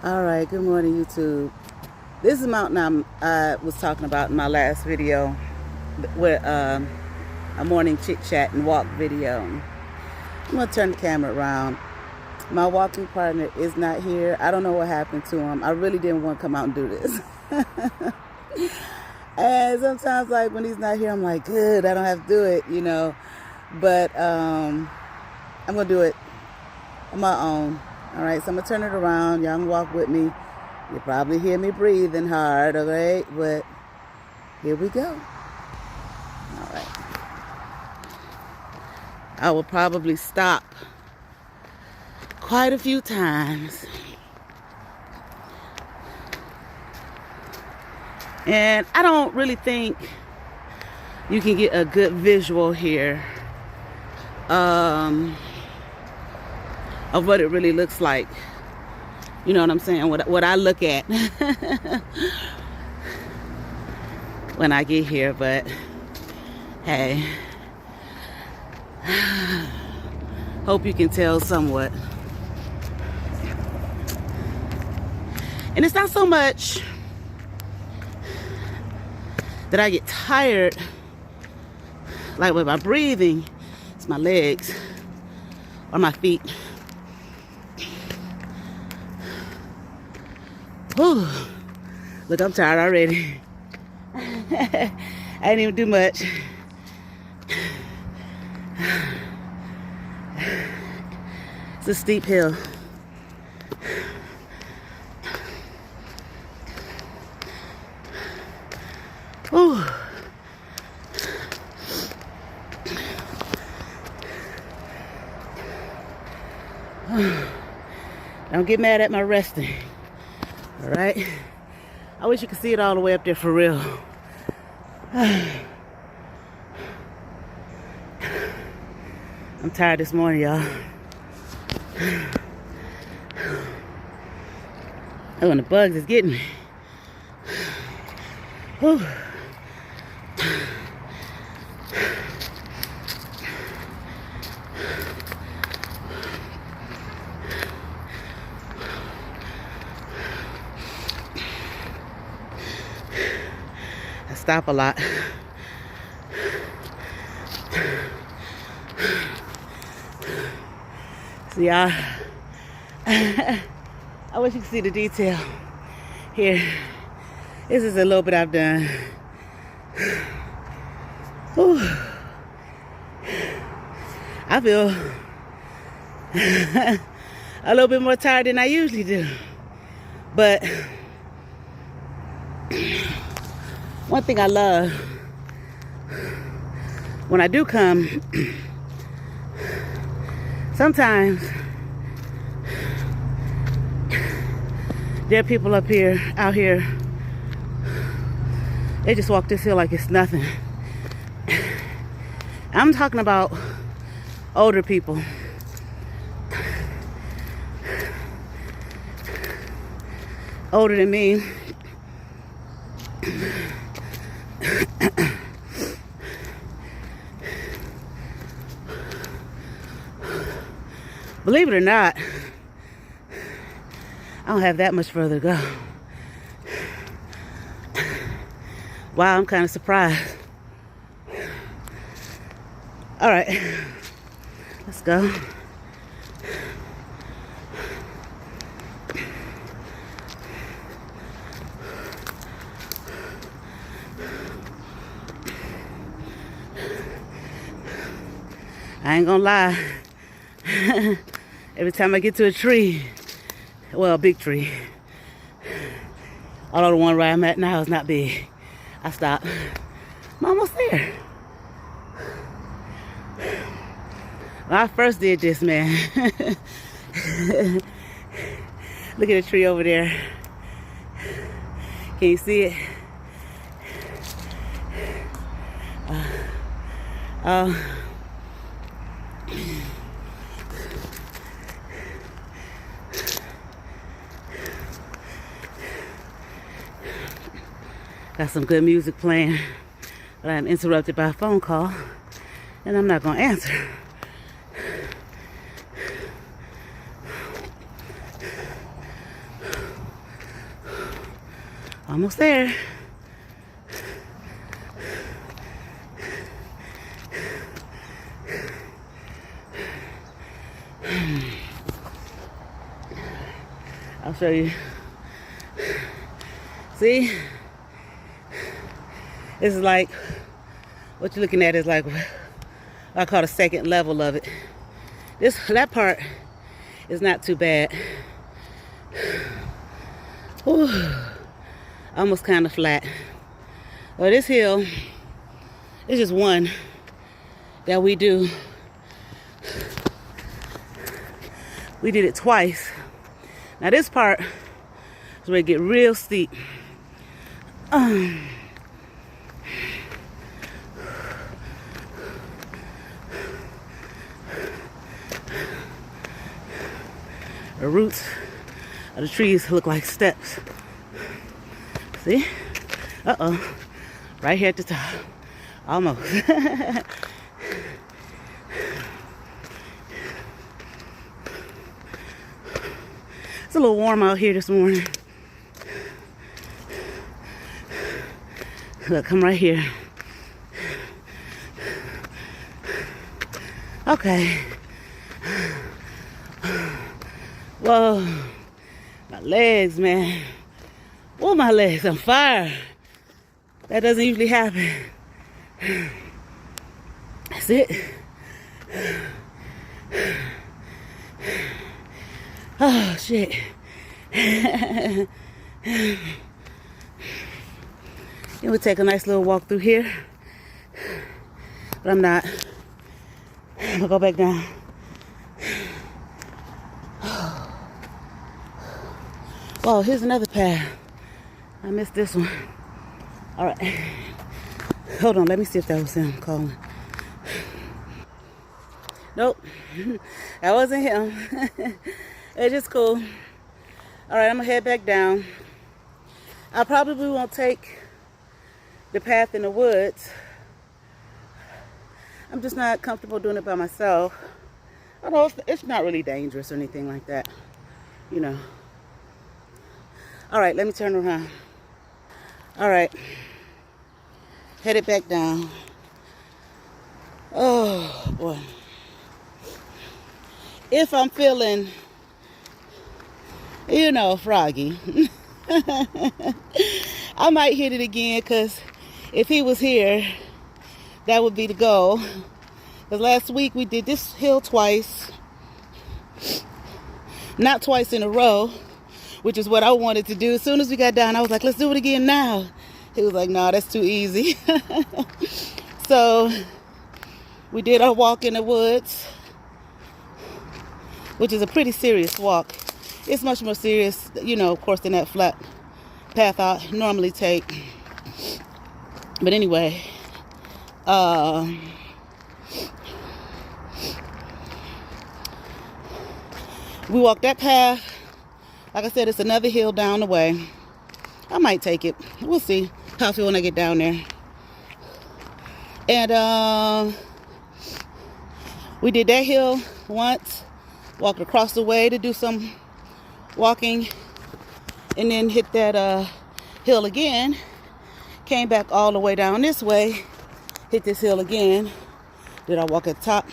All right, good morning, YouTube. This is the mountain I was talking about in my last video, with a morning chit-chat and walk video. I'm gonna turn the camera around. My walking partner is not here. I don't know what happened to him. I really didn't want to come out and do this. And sometimes, like, when he's not here, I'm like, good, I don't have to do it, you know. But I'm gonna do it on my own. All right, so I'm gonna turn it around. Y'all can walk with me. You probably hear me breathing hard, okay? But here we go. All right. I will probably stop quite a few times. And I don't really think you can get a good visual here of what it really looks like. You know what I'm saying? What I look at when I get here, but hey, hope you can tell somewhat. And it's not so much that I get tired, like with my breathing, it's my legs or my feet. Whew. Look, I'm tired already. I didn't even do much. It's a steep hill. Whew. Don't get mad at my resting. All right. I wish you could see it all the way up there for real. I'm tired this morning, y'all. Oh, and the bugs is getting me. Whew. I stop a lot. See, I wish you could see the detail here. This is a little bit I've done. Whew. I feel a little bit more tired than I usually do. But one thing I love when I do come, sometimes there are people out here, they just walk this hill like it's nothing. I'm talking about older people. Older than me. Believe it or not, I don't have that much further to go. Wow, I'm kind of surprised. All right, let's go. I ain't gonna lie. Every time I get to a tree, well, a big tree, although the one where I'm at now is not big, I stop. I'm almost there. When I first did this, man, look at the tree over there. Can you see it? Got some good music playing, but I'm interrupted by a phone call, and I'm not gonna answer. Almost there. I'll show you. See? This is like, what you're looking at is like, I call the second level of it. That part is not too bad. Ooh, almost kind of flat. Well, this hill is just one that we do. We did it twice. Now this part is where it get real steep. The roots of the trees look like steps. See? Uh-oh. Right here at the top. Almost. It's a little warm out here this morning. Look, come right here. Okay. Whoa. My legs, man. Oh, my legs on fire. That doesn't usually happen. That's it. Oh, shit. It would take a nice little walk through here. But I'm not. I'm gonna go back down. Oh, here's another path. I missed this one. All right. Hold on, let me see if that was him calling. Nope. That wasn't him. It's just cool. All right, I'm gonna head back down. I probably won't take the path in the woods. I'm just not comfortable doing it by myself. Although it's not really dangerous or anything like that, you know. All right, let me turn around. All right, headed back down. Oh boy. If I'm feeling, you know, froggy, I might hit it again, because if he was here, that would be the goal. Because last week we did this hill twice. Not twice in a row, which is what I wanted to do. As soon as we got down, I was like, let's do it again now. He was like, no, that's too easy. So we did our walk in the woods, which is a pretty serious walk. It's much more serious, you know, of course, than that flat path I normally take. But anyway, we walked that path. Like I said, it's another hill down the way. I might take it. We'll see how I feel when I get down there. And we did that hill once, walked across the way to do some walking, and then hit that hill again. Came back all the way down this way, hit this hill again. Did I walk at the top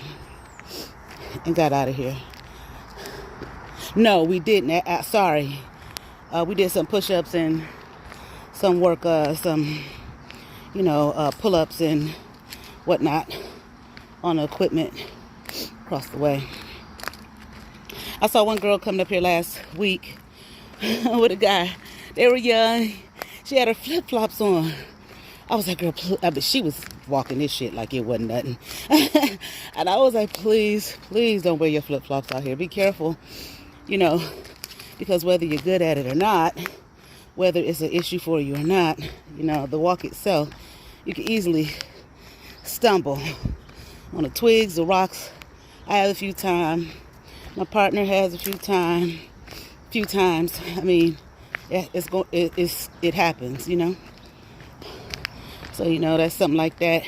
and got out of here? No, we didn't. Sorry. We did some push-ups and some work, some, you know, pull-ups and whatnot on the equipment across the way. I saw one girl coming up here last week with a guy. They were young. She had her flip-flops on. I was like, girl, I mean, she was walking this shit like it wasn't nothing. And I was like, please don't wear your flip-flops out here. Be careful, you know, because whether you're good at it or not, whether it's an issue for you or not, you know, the walk itself, you can easily stumble on the twigs, the rocks. I have a few times. My partner has a few times. I mean, it happens, you know. So, you know, that's something like that.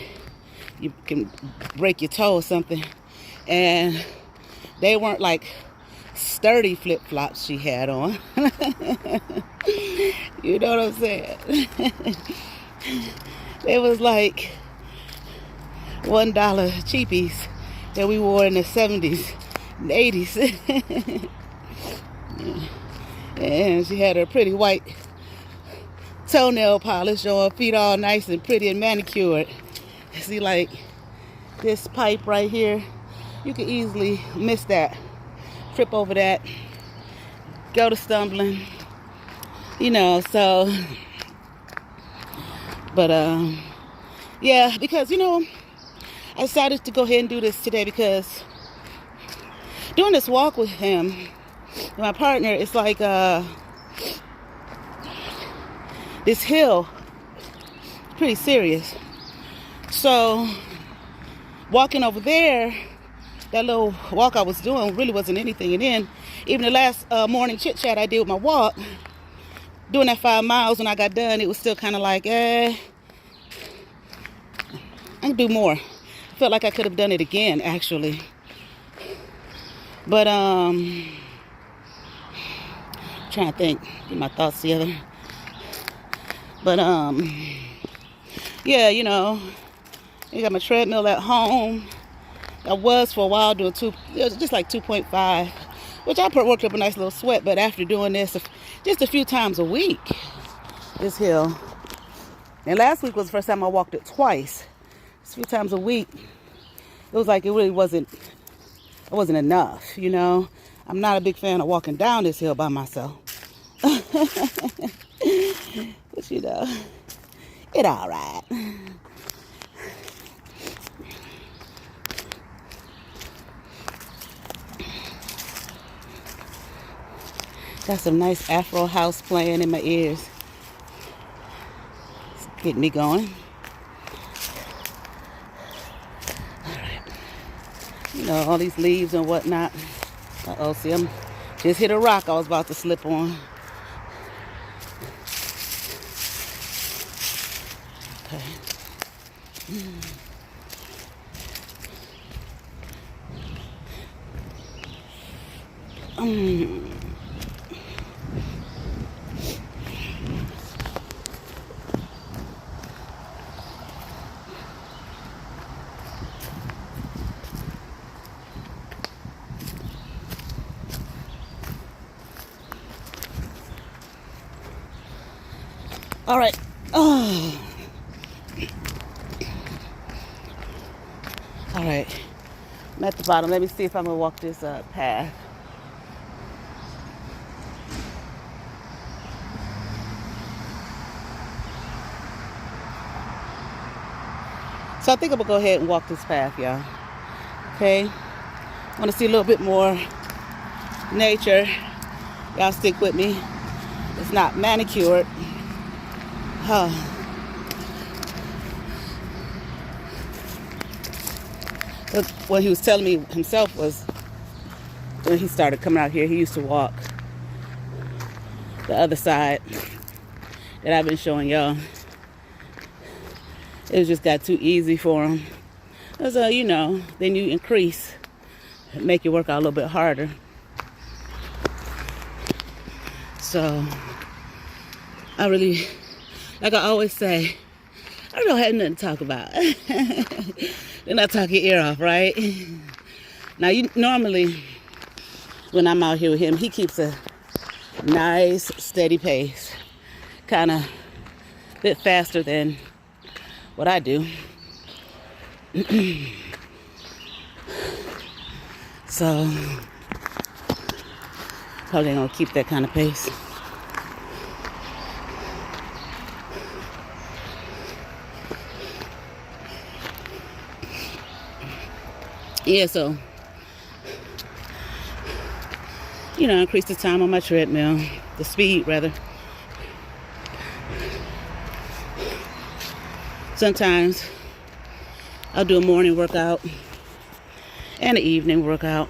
You can break your toe or something. And they weren't like sturdy flip-flops she had on. You know what I'm saying? It was like $1 cheapies that we wore in the 70s and 80s. And she had her pretty white toenail polish on, feet all nice and pretty and manicured. See, like this pipe right here, you could easily miss that, trip over that, go to stumbling, you know. So, but yeah, because, you know, I decided to go ahead and do this today because doing this walk with him, my partner, it's like this hill, pretty serious. So walking over there, that little walk I was doing really wasn't anything. And then even the last morning chit-chat I did with my walk, doing that 5 miles, when I got done, it was still kind of like, I can do more. Felt like I could have done it again, actually. But trying to think, get my thoughts together. But yeah, you know, I got my treadmill at home. I was for a while doing just like 2.5, which I worked up a nice little sweat. But after doing this just a few times a week, this hill, and last week was the first time I walked it twice. Just a few times a week. It was like it really wasn't enough, you know. I'm not a big fan of walking down this hill by myself. But you know, it all right. Got some nice Afro house playing in my ears. It's getting me going. You know, all these leaves and whatnot. Uh-oh, see, I'm just hit a rock I was about to slip on. Okay. All right. Oh. All right. I'm at the bottom. Let me see if I'm gonna walk this path. So I think I'm gonna go ahead and walk this path, y'all. Okay. I want to see a little bit more nature. Y'all stick with me. It's not manicured. What he was telling me himself was when he started coming out here, he used to walk the other side that I've been showing y'all. It just got too easy for him. So, you know, then you increase, make your work out a little bit harder. So, I really, like I always say, I don't have nothing to talk about. Then I talk your ear off, right? Now, normally, when I'm out here with him, he keeps a nice, steady pace. Kind of a bit faster than what I do. So, probably gonna keep that kind of pace. Yeah, so, you know, increase the time on my treadmill, the speed rather. Sometimes I'll do a morning workout and an evening workout,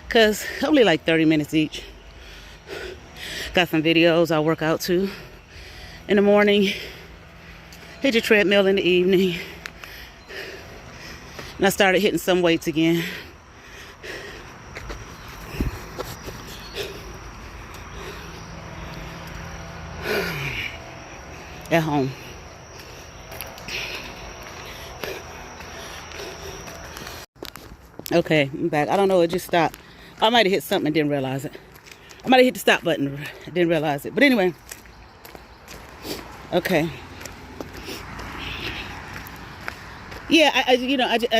because only like 30 minutes each. Got some videos I'll work out too. In the morning, hit your treadmill in the evening. And I started hitting some weights again. at home. Okay, I'm back. I don't know, it just stopped. I might have hit something and didn't realize it. I might have hit the stop button. I didn't realize it. But anyway. Okay. Yeah, I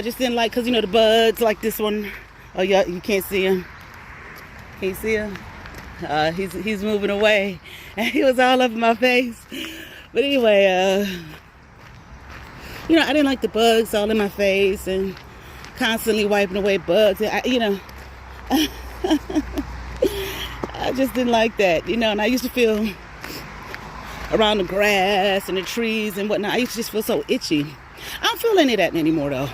just didn't like, because, the bugs like this one. Oh, yeah, you can't see him. Can you see him? He's moving away. And he was all up in my face. But anyway, I didn't like the bugs all in my face and constantly wiping away bugs. I just didn't like that, and I used to feel around the grass and the trees and whatnot. I used to just feel so itchy. I don't feel any of that anymore, though,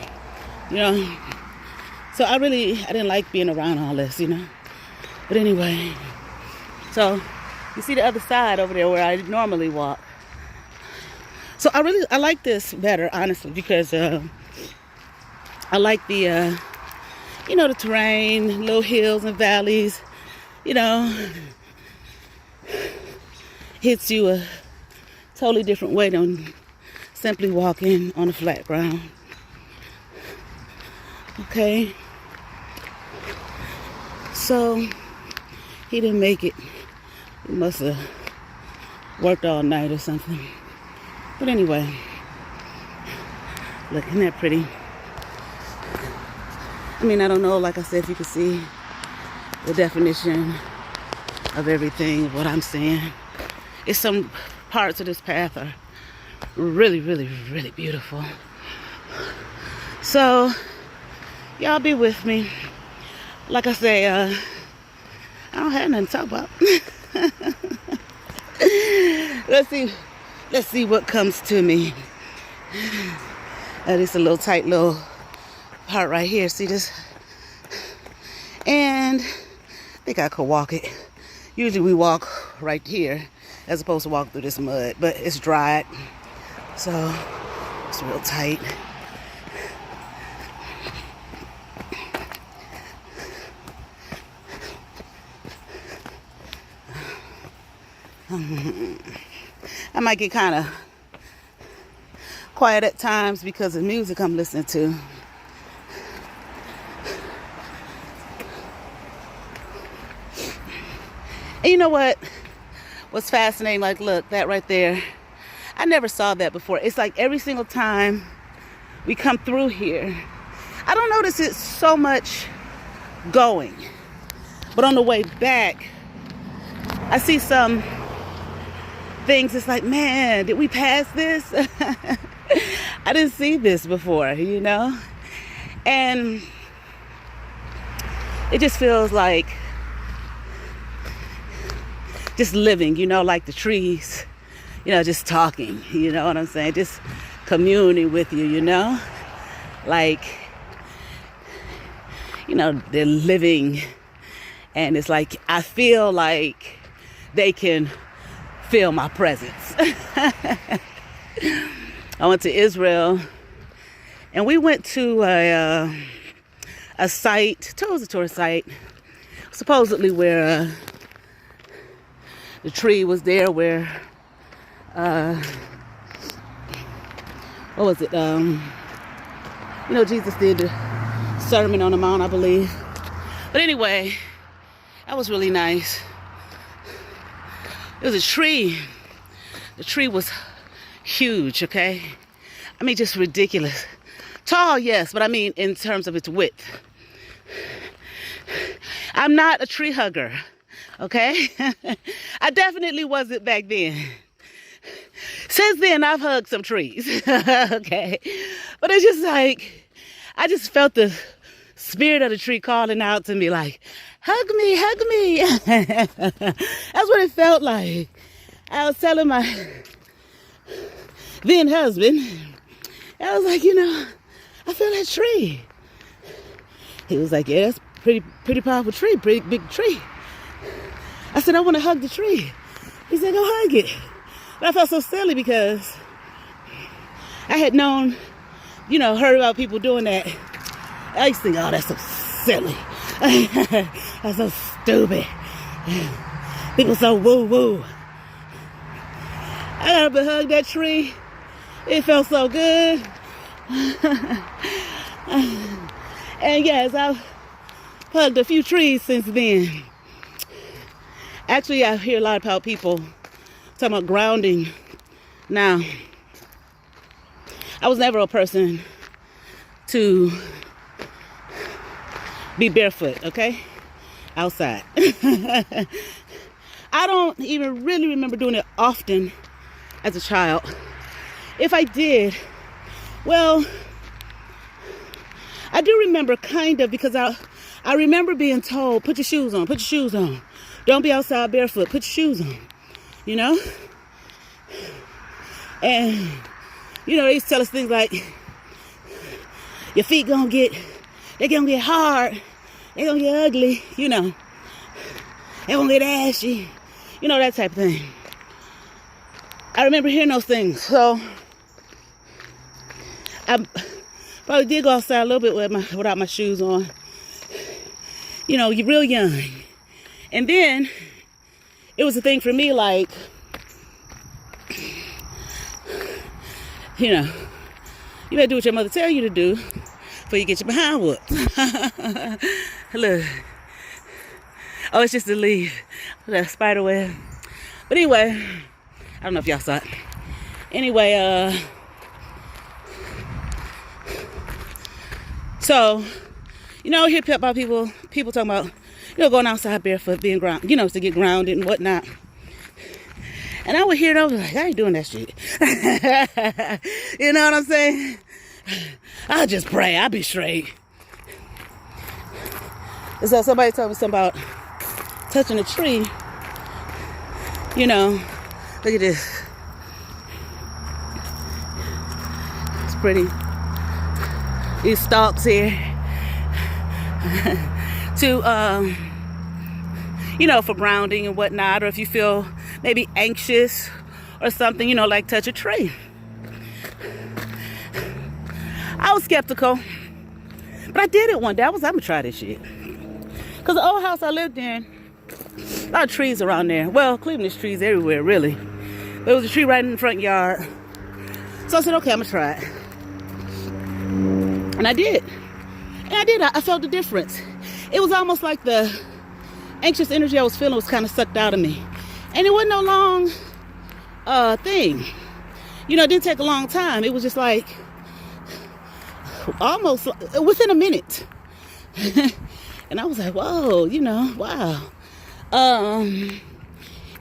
So I didn't like being around all this, But anyway, so you see the other side over there where I normally walk. So I like this better, honestly, because I like the, the terrain, little hills and valleys, hits you a totally different way than simply walking on a flat ground. Okay. So he didn't make it. He must have worked all night or something. But anyway, look, isn't that pretty? I mean, I don't know, like I said, if you can see the definition of everything, what I'm saying. It's some parts of this path are really, really, really beautiful. So, y'all be with me. Like I say, I don't have nothing to talk about. Let's see what comes to me. It's a little tight little part right here. See this? And I think I could walk it. Usually we walk right here as opposed to walk through this mud, but it's dried, so it's real tight. I might get kind of quiet at times because of music I'm listening to. And you know what? What's fascinating, like, look, that right there. I never saw that before. It's like every single time we come through here, I don't notice it so much going. But on the way back, I see some things. It's like, man, did we pass this? I didn't see this before, And it just feels like just living, like the trees, just talking, you know what I'm saying? Just communing with you, like, they're living, and it's like, I feel like they can feel my presence. I went to Israel, and we went to a site, it was a tourist site, supposedly where the tree was there where, what was it? Jesus did the Sermon on the Mount, I believe. But anyway, that was really nice. It was a tree. The tree was huge, okay? I mean, just ridiculous. Tall, yes, but I mean in terms of its width. I'm not a tree hugger. Okay? I definitely wasn't back then. Since then, I've hugged some trees. Okay? But it's just like, I just felt the spirit of the tree calling out to me like, hug me, hug me. That's what it felt like. I was telling my then husband, I was like, I feel that tree. He was like, yeah, that's pretty powerful tree, pretty big tree. I said, I want to hug the tree. He said, go hug it. But I felt so silly because I had known, heard about people doing that. I used to think, oh, that's so silly. That's so stupid. People so woo-woo. I got up and hugged that tree. It felt so good. And yes, I've hugged a few trees since then. Actually, I hear a lot about people talking about grounding. Now, I was never a person to be barefoot, okay? Outside. I don't even really remember doing it often as a child. If I did, well, I do remember kind of, because I remember being told, put your shoes on, put your shoes on. Don't be outside barefoot, put your shoes on, you know? And, you know, they used to tell us things like, your feet gonna get hard, they gonna get ugly, you know. They gonna get ashy, you know, that type of thing. I remember hearing those things, so I probably did go outside a little bit without my shoes on. You know, you're real young. And then it was a thing for me, like, you know, you better do what your mother tell you to do before you get your behind whooped. Look. Oh, it's just a leaf. That spider web. But anyway, I don't know if y'all saw it. Anyway, so, you know, I hear about people talking about, you know, going outside barefoot, being grounded, you know, to get grounded and whatnot. And I would hear it, I was like, I ain't doing that shit. You know what I'm saying? I'll just pray, I'll be straight. And so somebody told me something about touching a tree. You know, look at this. It's pretty. These stalks here. To, you know, for grounding and whatnot, or if you feel maybe anxious or something, you know, like touch a tree. I was skeptical, but I did it one day. I'm gonna try this shit. Cause the old house I lived in, a lot of trees around there. Well, Cleveland, there's trees everywhere, really. There was a tree right in the front yard. So I said, okay, I'm gonna try it. And I did. I felt the difference. It was almost like the anxious energy I was feeling was kind of sucked out of me. And it wasn't no long thing. You know, it didn't take a long time. It was just like almost within a minute. And I was like, whoa, you know, wow. And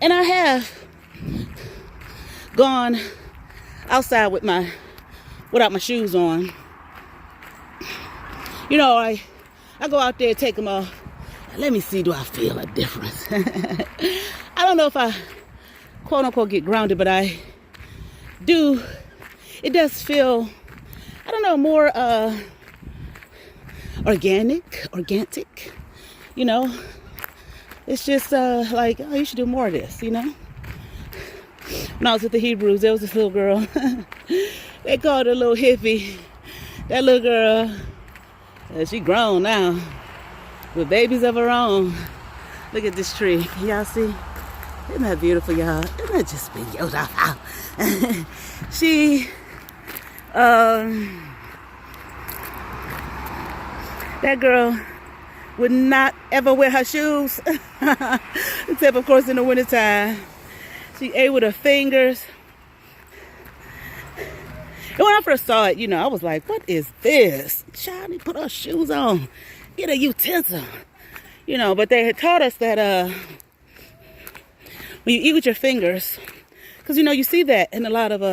I have gone outside without my shoes on. You know, I go out there, take them off. Let me see, do I feel a difference? I don't know if I, quote unquote, get grounded, but I do. It does feel, I don't know, more organic, you know. It's just like, oh, you should do more of this, you know. When I was with the Hebrews, there was this little girl. They called her a little hippie. That little girl, she grown now with babies of her own. Look at this tree. Can y'all see? Isn't that beautiful, y'all? Isn't that just beautiful? She, that girl would not ever wear her shoes, except of course in the wintertime. She ate with her fingers. And when I first saw it, you know, I was like, what is this? Child, put her shoes on. Get a utensil. You know, but they had taught us that when you eat with your fingers, because, you know, you see that in a lot of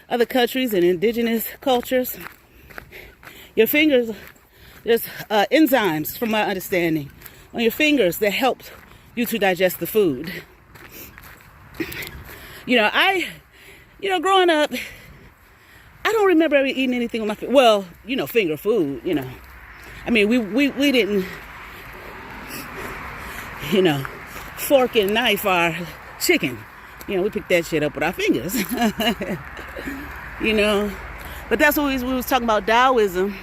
other countries and indigenous cultures. Your fingers, there's enzymes, from my understanding, on your fingers that help you to digest the food. You know, growing up, I don't remember ever eating anything with my finger. Well, you know, finger food, you know. I mean, we didn't, you know, fork and knife our chicken. You know, we picked that shit up with our fingers. You know. But that's what we was talking about, Taoism.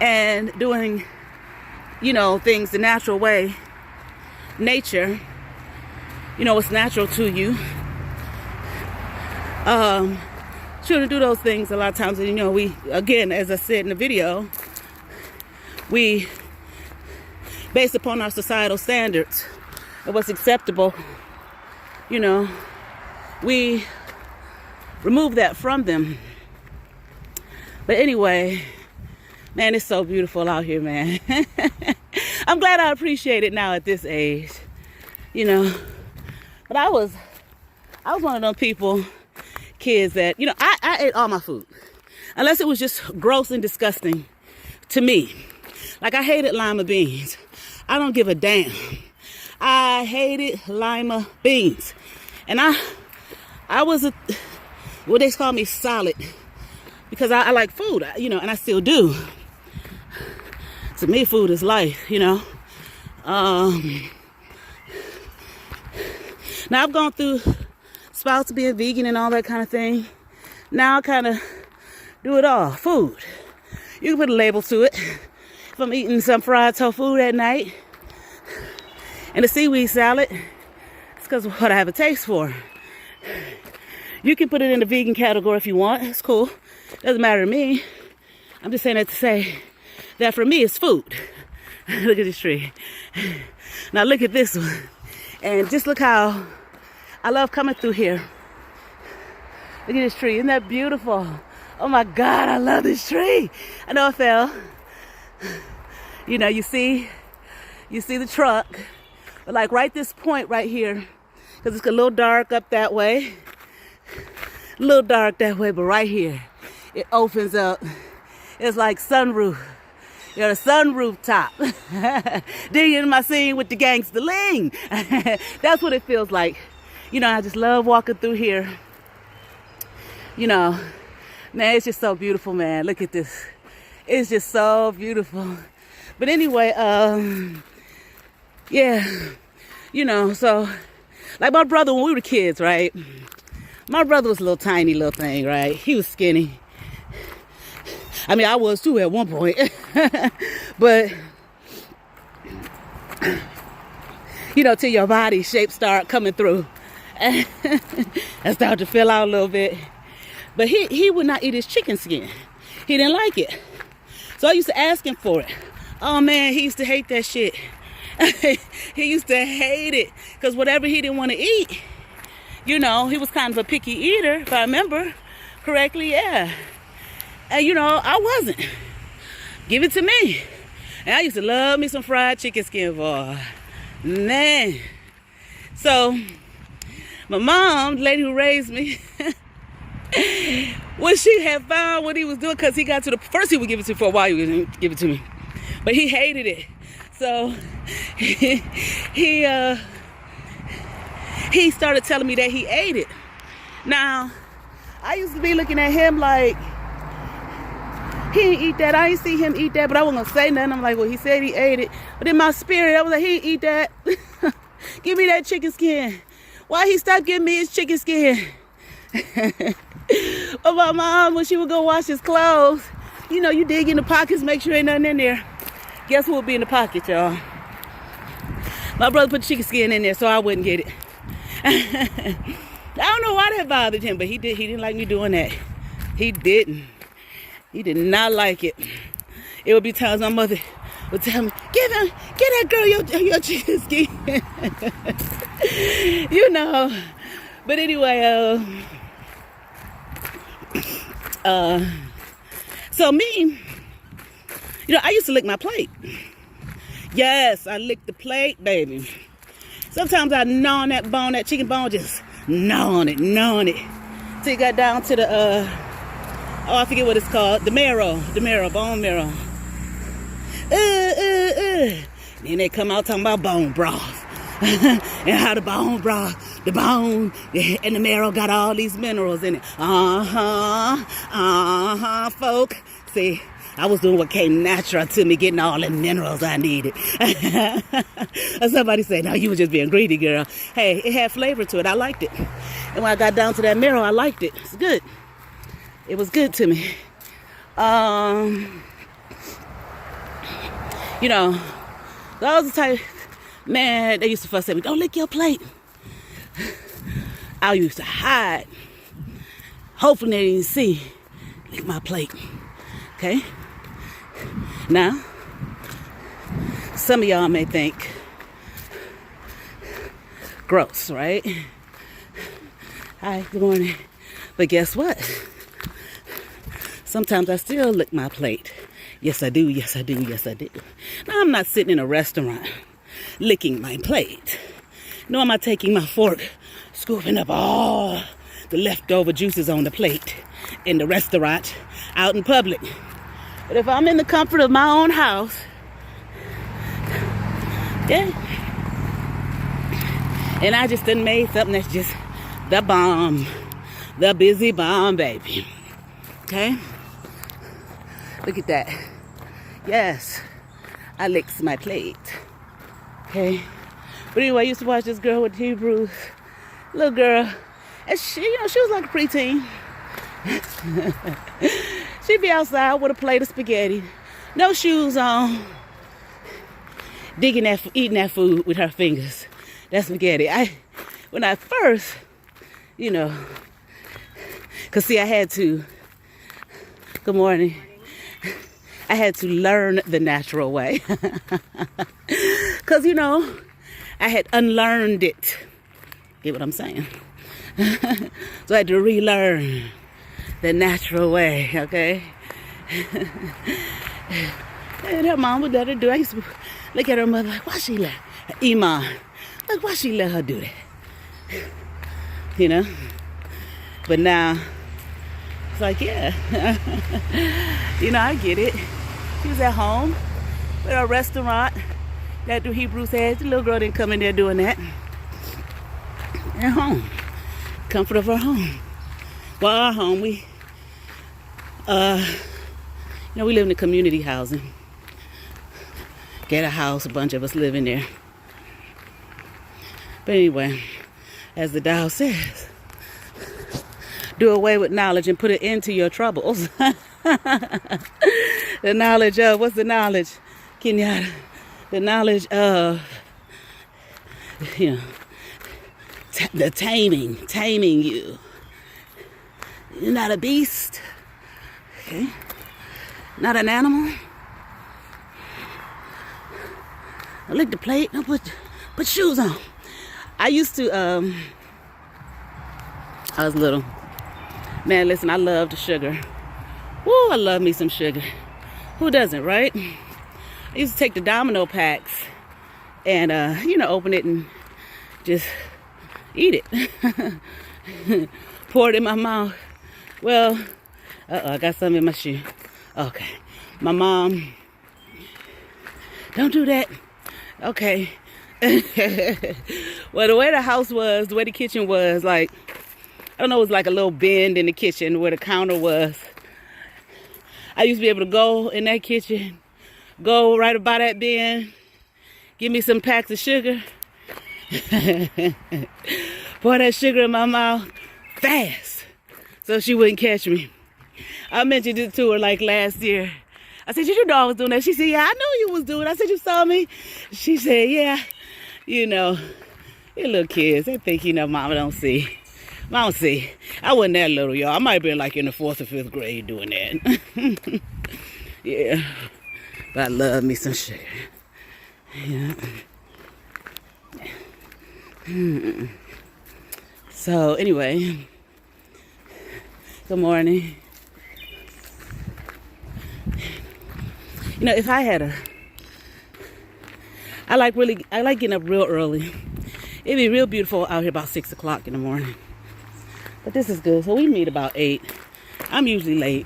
And doing, you know, things the natural way. Nature. You know, what's natural to you. Children do those things a lot of times, and we, again, as I said in the video, we, based upon our societal standards of what's acceptable, we remove that from them. But anyway, man, it's so beautiful out here, man. I'm glad I appreciate it now at this age, But I was one of those kids that, I ate all my food. Unless it was just gross and disgusting to me. Like, I hated lima beans. I don't give a damn. I hated lima beans. And I was what they call me solid. Because I like food, and I still do. To me, food is life, Now, I've gone through spouts being vegan and all that kind of thing. Now I kind of do it all. Food. You can put a label to it. If I'm eating some fried tofu at night and a seaweed salad, it's because of what I have a taste for. You can put it in the vegan category if you want. It's cool. Doesn't matter to me. I'm just saying that to say that for me, it's food. Look at this tree. Now look at this one. And just look how I love coming through here. Look at this tree. Isn't that beautiful? Oh my God, I love this tree. I know I fell. You see the truck. But like right this point right here, because it's a little dark up that way. A little dark that way, but right here, it opens up. It's like sunroof. You're a sunroof top. Then you're in my scene with the gangster ling. That's what it feels like. I just love walking through here. Man, it's just so beautiful, man. Look at this. It's just so beautiful. But anyway, yeah, so like my brother, when we were kids, right? My brother was a little tiny little thing, right? He was skinny. I mean, I was too at one point. But, till your body shape start coming through. And start to fill out a little bit. But he would not eat his chicken skin. He didn't like it. So I used to ask him for it. Oh, man, he used to hate that shit. He used to hate it. Because whatever he didn't want to eat, he was kind of a picky eater, if I remember correctly, yeah. And, I wasn't. Give it to me. And I used to love me some fried chicken skin, boy. Man. So, my mom, the lady who raised me, when she had found what he was doing, because he got to first he would give it to me for a while, he would give it to me. But he hated it. So, he started telling me that he ate it. Now, I used to be looking at him like, he didn't eat that. I ain't see him eat that, but I wasn't gonna say nothing. I'm like, well, he said he ate it. But in my spirit, I was like, he didn't eat that. Give me that chicken skin. Why he stopped giving me his chicken skin? But my mom, when she would go wash his clothes, you dig in the pockets, make sure ain't nothing in there. Guess what would be in the pocket, y'all? My brother put chicken skin in there so I wouldn't get it. I don't know why that bothered him, but he didn't like me doing that. He didn't. He did not like it. It would be times my mother would tell me, get that girl your chicken skin. But anyway, so me, I used to lick my plate. Yes, I licked the plate, baby. Sometimes I gnaw on that bone, that chicken bone, just gnaw on it. Till you got down to the, I forget what it's called. The marrow, bone marrow. Then they come out talking about bone broth. And how the bone broth, the bone and the marrow got all these minerals in it. Folk. See, I was doing what came natural to me, getting all the minerals I needed. Somebody said, no, you were just being greedy, girl. Hey, it had flavor to it. I liked it. And when I got down to that marrow, I liked it. It's good. It was good to me. That was the type, man, they used to fuss at me, don't lick your plate. I used to hide. Hopefully they didn't see. Lick my plate. Okay? Now, some of y'all may think, gross, right? Hi, good morning. But guess what? Sometimes I still lick my plate. Yes, I do. Yes, I do. Yes, I do. Now, I'm not sitting in a restaurant licking my plate. Nor am I taking my fork, scooping up all the leftover juices on the plate in the restaurant, out in public. But if I'm in the comfort of my own house, yeah, and I just done made something that's just the bomb, the busy bomb, baby. Okay? Look at that. Yes, I licked my plate. Okay? But anyway, I used to watch this girl with Hebrews, little girl, and she was like a preteen. She'd be outside with a plate of spaghetti, no shoes on, eating that food with her fingers. That spaghetti. When I first, cause see, I had to. Good morning. I had to learn the natural way, cause I had unlearned it. Get what I'm saying? So I had to relearn the natural way, okay? And her mom would let her do it. I used to look at her mother like, why she let her? Iman, like, why she let her do that? But now, it's like, yeah. I get it. She was at home at a restaurant. That do Hebrew says the little girl didn't come in there doing that. At home. Comfort of her home. Well, our home, we live in the community housing. Get a house, a bunch of us live in there. But anyway, as the Tao says, do away with knowledge and put it into your troubles. The knowledge of, what's the knowledge, Kenyatta? The knowledge of, the taming you. You're not a beast, okay? Not an animal. I lick the plate, I put shoes on. I used to, I was little. Man, listen, I love the sugar. Woo, I love me some sugar. Who doesn't, right? I used to take the Domino packs and, open it and just eat it. Pour it in my mouth. Well, I got something in my shoe. Okay. My mom, don't do that. Okay. Well, the way the house was, the way the kitchen was, like, I don't know, it was like a little bend in the kitchen where the counter was. I used to be able to go in that kitchen, go right about that bend, give me some packs of sugar, pour that sugar in my mouth fast so she wouldn't catch me. I mentioned it to her like last year. I said, you know I was doing that. She said, yeah, I knew you was doing it. I said, you saw me? She said, yeah. You little kids, they think, mama don't see. I don't see. I wasn't that little, y'all. I might have been like in the 4th or 5th grade doing that. Yeah. But I love me some sugar. Yeah. So, anyway. Good morning. If I had I like getting up real early. It'd be real beautiful out here about 6 o'clock in the morning. But this is good. So we meet about 8. I'm usually late.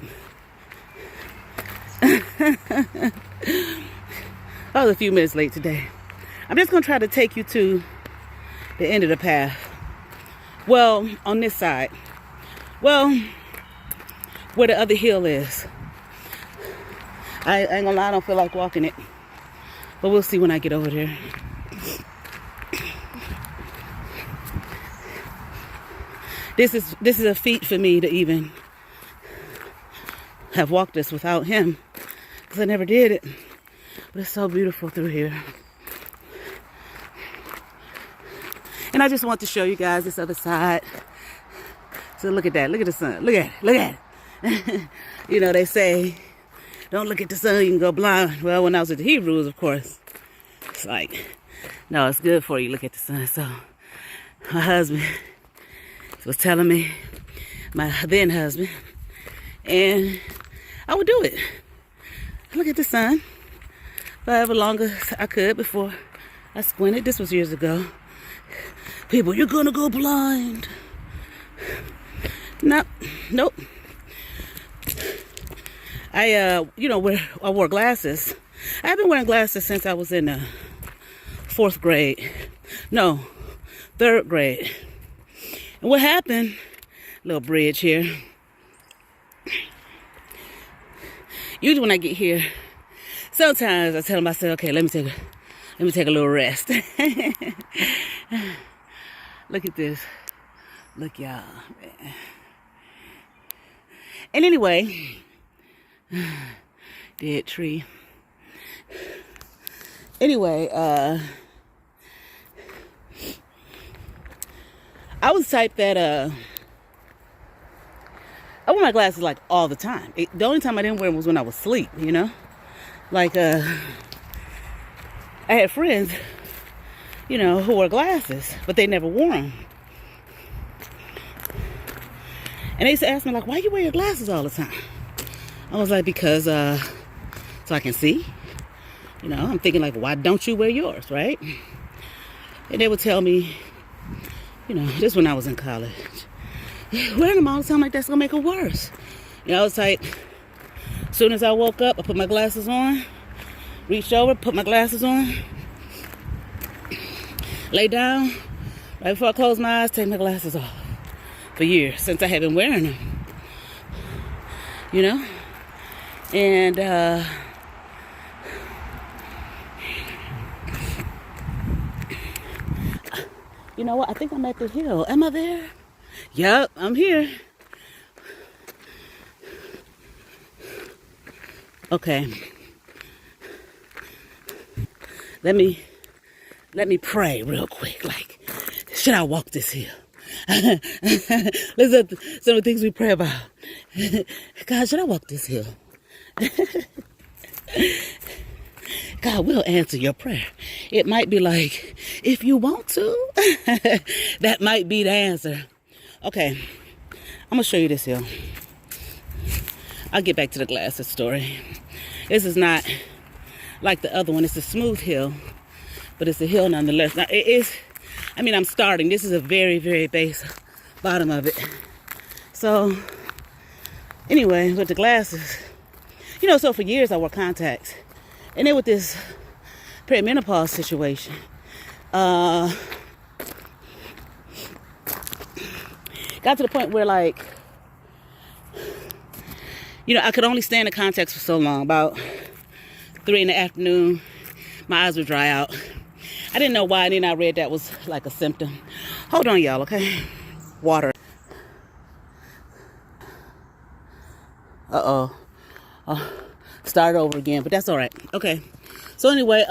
I was a few minutes late today. I'm just going to try to take you to the end of the path. Well, on this side. Well, where the other hill is. I ain't gonna lie, I don't feel like walking it. But we'll see when I get over there. This is a feat for me to even have walked this without him, because I never did it. But it's so beautiful through here. And I just want to show you guys this other side. So look at that. Look at the sun. Look at it. Look at it. You know, they say, don't look at the sun, you can go blind. Well, when I was with the Hebrews, of course, it's like, no, it's good for you, look at the sun. So my husband was telling me, my then husband, and I would do it. Look at the sun forever longer as I could before I squinted. This was years ago. People, you're gonna go blind. Nope. I wore glasses. I've been wearing glasses since I was in the 4th grade. No, 3rd grade. And what happened, little bridge here. Usually when I get here, sometimes I tell myself, okay, let me take a little rest. Look at this. Look, y'all, man. And anyway, dead tree. Anyway, I was the type that I wear my glasses like all the time. The only time I didn't wear them was when I was asleep, you know? Like, I had friends, you know, who wore glasses, but they never wore them. And they used to ask me, like, why you wear your glasses all the time? I was like, because, so I can see. You know, I'm thinking, like, why don't you wear yours, right? And they would tell me, you know, this when I was in college, wearing them all the time like that's going to make it worse. You know, I was like, as soon as I woke up, I put my glasses on, reached over, put my glasses on, lay down, right before I closed my eyes, take my glasses off. For years, since I have been wearing them. You know? And, you know what? I think I'm at the hill. Am I there? Yep, I'm here. Okay. Let me pray real quick. Like, should I walk this hill? Listen to some of the things we pray about. God, should I walk this hill? God will answer your prayer. It might be like, if you want to, that might be the answer. Okay, I'm going to show you this hill. I'll get back to the glasses story. This is not like the other one. It's a smooth hill, but it's a hill nonetheless. Now, it is... I'm starting. This is a very, very base bottom of it. So, anyway, with the glasses, you know, so for years I wore contacts. And then with this perimenopause situation, got to the point where, like, you know, I could only stand the contacts for so long. About 3 in the afternoon, my eyes would dry out. I didn't know why, and then I read that was like a symptom. Hold on, y'all, okay? Water. Uh-oh. Start over again, but that's all right. Okay. So anyway,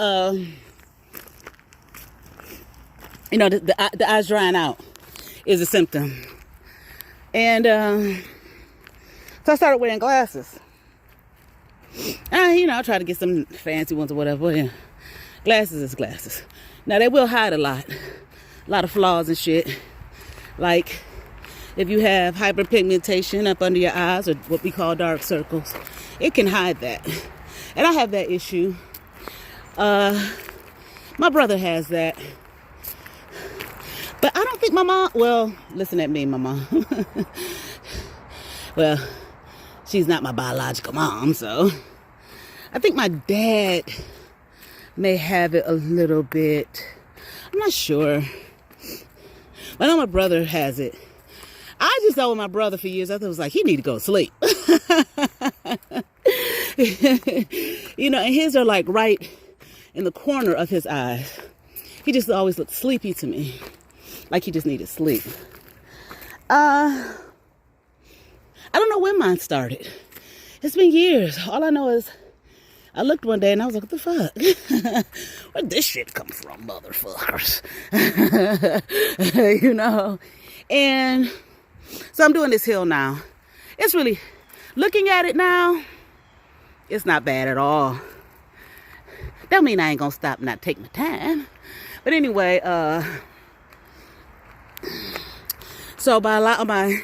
you know, the eyes drying out is a symptom. And so I started wearing glasses. You know, I try to get some fancy ones or whatever. Yeah. Glasses is glasses. Now, they will hide a lot of flaws and shit. Like, if you have hyperpigmentation up under your eyes, or what we call dark circles, it can hide that. And I have that issue. My brother has that. But I don't think my mom, well, listen at me, my mom. Well, she's not my biological mom, so I think my dad may have it a little bit. I'm not sure. But I know my brother has it. I just thought with my brother for years, I thought it was like, he need to go to sleep. You know, and his are like right in the corner of his eyes. He just always looked sleepy to me. Like he just needed sleep. I don't know when mine started. It's been years. All I know is I looked one day and I was like, what the fuck? Where'd this shit come from, motherfuckers? You know? And So I'm doing this hill now. It's really, looking at it now, it's not bad at all. Don't mean I ain't gonna stop and not take my time. But anyway, so by a lot of my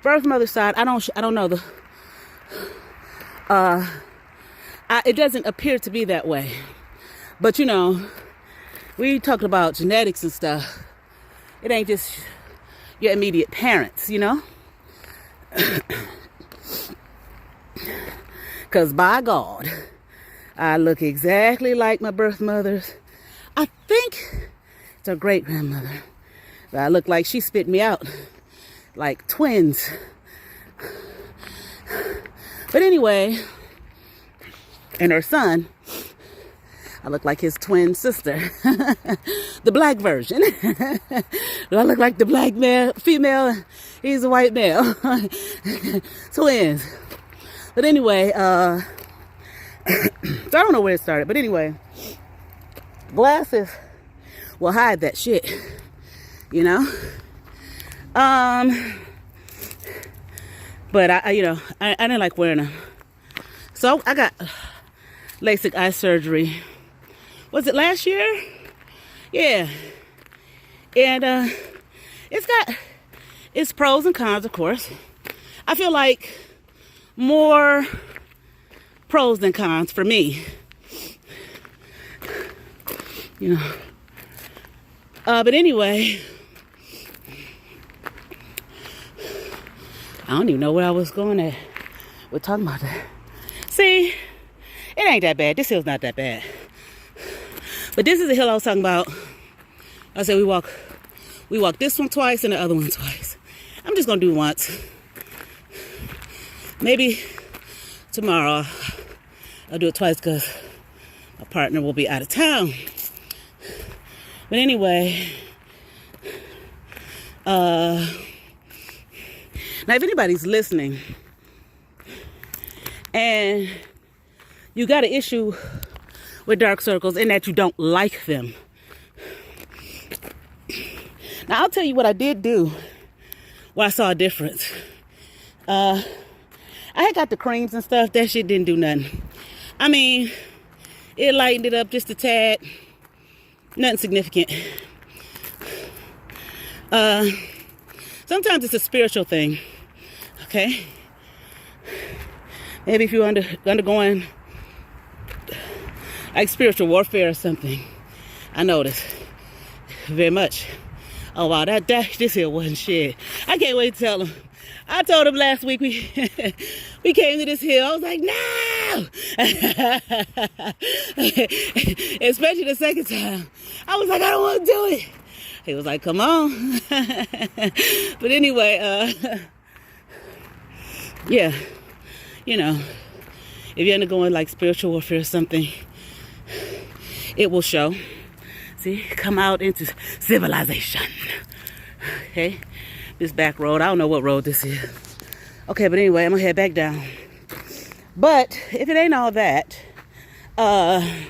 birth mother's side, I don't know it doesn't appear to be that way. But you know, we talked about genetics and stuff. It ain't just your immediate parents, you know? Because by God, I look exactly like my birth mother's. I think it's her great grandmother. But I look like she spit me out like twins. But anyway, and her son, I look like his twin sister, the black version. I look like the black male, female, he's a white male. Twins. But anyway, so I don't know where it started, but anyway, glasses will hide that shit, you know? But I didn't like wearing them. So I got LASIK eye surgery. Was it last year? Yeah. And it's got its pros and cons, of course. I feel like more pros than cons for me. You know. But anyway, I don't even know where I was going at. We're talking about that. See, it ain't that bad. This hill's not that bad. But this is the hill I was talking about. I said we walk this one twice and the other one twice. I'm just gonna do once. Maybe tomorrow I'll do it twice because my partner will be out of town. But anyway, now if anybody's listening and you got an issue with dark circles and that you don't like them, now I'll tell you what I did do where I saw a difference. I had got the creams and stuff. That shit didn't do nothing. I mean, it lightened it up just a tad. Nothing significant. Sometimes it's a spiritual thing. Okay? Maybe if you're undergoing like spiritual warfare or something. I noticed very much. Oh wow, this here wasn't shit. I can't wait to tell him. I told him last week we came to this hill. I was like, no! Especially the second time. I was like, I don't want to do it. He was like, come on. But anyway, yeah, you know, if you're undergoing like spiritual warfare or something, it will show. See, come out into civilization. Okay, this back road, I don't know what road this is. Okay, but anyway, I'm gonna head back down. But if it ain't all that, I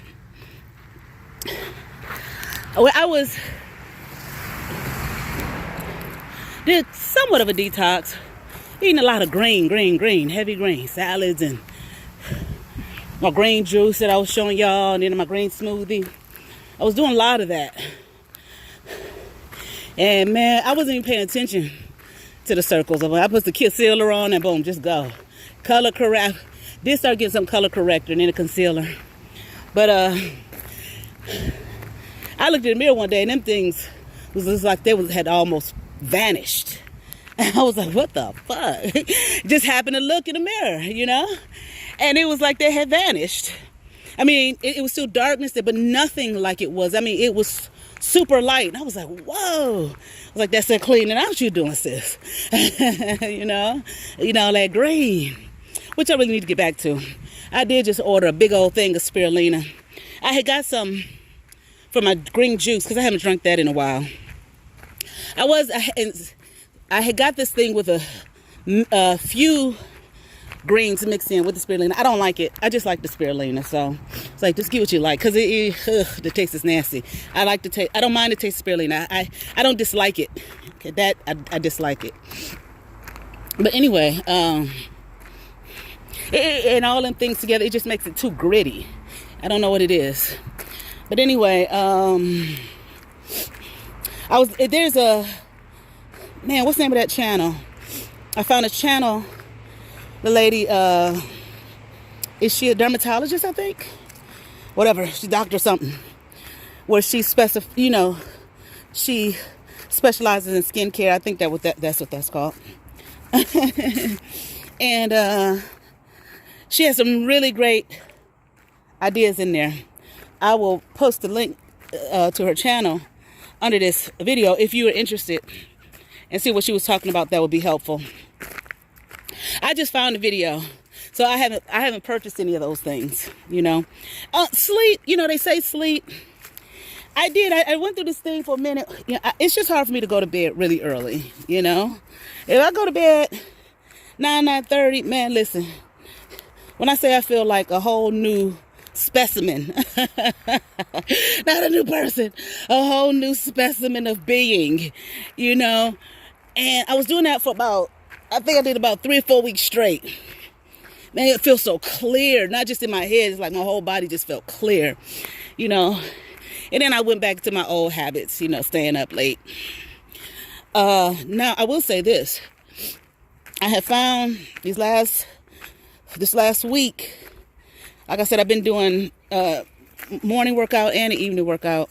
did somewhat of a detox, eating a lot of green, heavy green salads and my green juice that I was showing y'all, and then my green smoothie. I was doing a lot of that. And man, I wasn't even paying attention to the circles. I put the concealer on and boom, just go. Color correct. Did start getting some color corrector and then a concealer. But I looked in the mirror one day and them things was just like had almost vanished. And I was like, what the fuck? Just happened to look in the mirror, you know? And it was like they had vanished. I mean, it was still darkness there, but nothing like it was. I mean, it was super light. And I was like, whoa. I was like, that's that cleaning out you doing, sis. you know, that green, which I really need to get back to. I did just order a big old thing of spirulina. I had got some for my green juice because I haven't drank that in a while. I had got this thing with a few greens mixed in with the spirulina. I don't like it. I just like the spirulina. So it's like, just get what you like, because the taste is nasty. I like the taste. I don't mind the taste of spirulina. I don't dislike it. Okay, that I dislike it. But anyway, and all them things together, it just makes it too gritty. I don't know what it is. But anyway, there's a, man, what's the name of that channel? I found a channel, the lady, is she a dermatologist, I think? Whatever, she's a doctor or something. Where she she specializes in skincare. I think that's what that's called. And she has some really great ideas in there. I will post the link to her channel under this video if you are interested and see what she was talking about. That would be helpful. I just found the video, so I haven't purchased any of those things. Sleep. They say sleep. I did. I went through this thing for a minute. It's just hard for me to go to bed really early. If I go to bed 9:30, man, listen. When I say I feel like a whole new specimen, not a new person, a whole new specimen of being, and I was doing that for I think I did about 3 or 4 weeks straight. Man, it feels so clear, not just in my head, it's like my whole body just felt clear, and then I went back to my old habits, staying up late. Now I will say this, I have found this last week, like I said, I've been doing morning workout and an evening workout.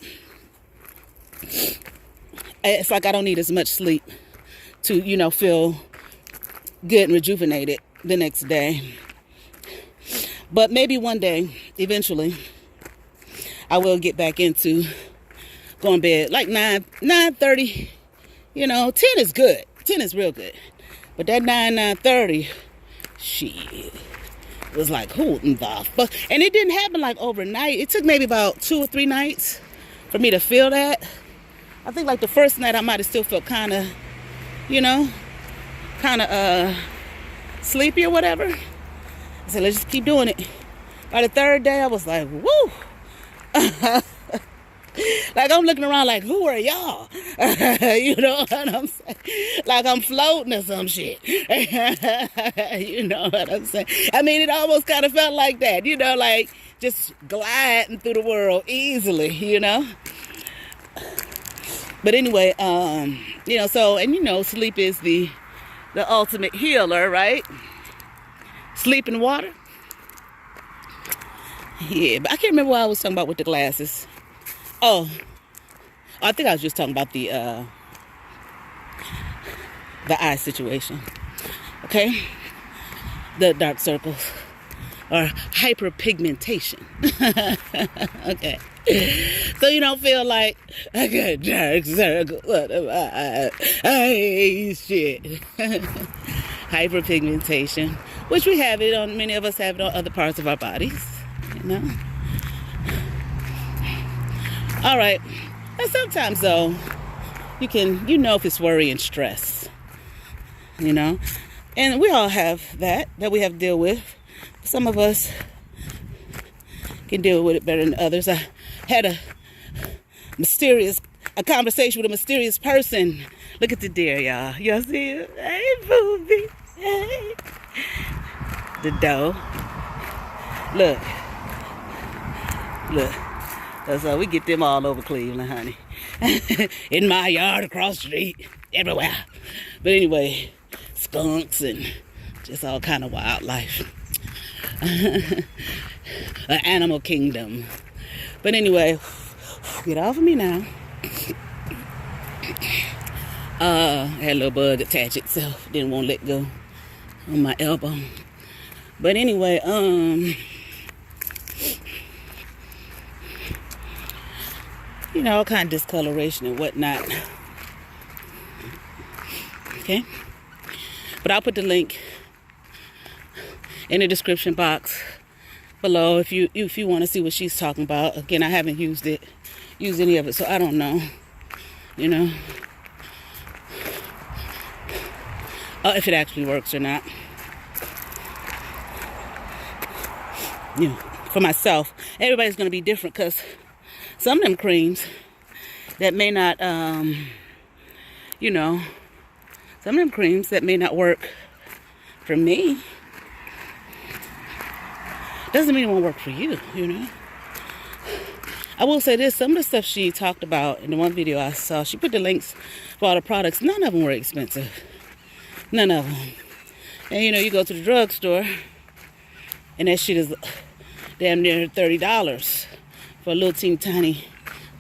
It's like I don't need as much sleep to, feel good and rejuvenated the next day. But maybe one day, eventually, I will get back into going to bed like 9:30. 10 is good. 10 is real good. But that 9:30, shit, was like, who in the fuck? And it didn't happen like overnight. It took maybe about 2 or 3 nights for me to feel that. I think like the first night I might have still felt kind of, sleepy or whatever. I said, let's just keep doing it. By the third day, I was like, woo. Like I'm looking around like, who are y'all? You know what I'm saying? Like I'm floating or some shit. You know what I'm saying? I mean, it almost kind of felt like that, like just gliding through the world easily, But anyway, sleep is the ultimate healer, right? Sleep and water. Yeah, but I can't remember what I was talking about with the glasses. Oh, I think I was just talking about the eye situation. Okay? The dark circles or hyperpigmentation. Okay. So you don't feel like I got dark circles under my eyes. Shit. Hyperpigmentation, which we have it on, many of us have it on other parts of our bodies, All right. And sometimes, though, you can, if it's worry and stress, And we all have that we have to deal with. Some of us can deal with it better than others. I had a conversation with a mysterious person. Look at the deer, y'all. Y'all see it? Hey, booby. Hey. The doe. Look. So we get them all over Cleveland, honey. In my yard, across the street, everywhere. But anyway, skunks and just all kind of wildlife. An animal kingdom. But anyway, get off of me now. Had a little bug attach itself. Didn't want to let go on my elbow. But anyway, all kind of discoloration and whatnot. Okay? But I'll put the link in the description box below if you want to see what she's talking about. Again, I haven't used any of it, so I don't know. If it actually works or not. you know, for myself. Everybody's going to be different, because some of them creams that may not, you know, some of them creams that may not work for me doesn't mean it won't work for you, you know. I will say this, some of the stuff she talked about in the one video I saw, she put the links for all the products. None of them were expensive. None of them. And you know, you go to the drugstore and that shit is damn near $30 for a little teeny tiny.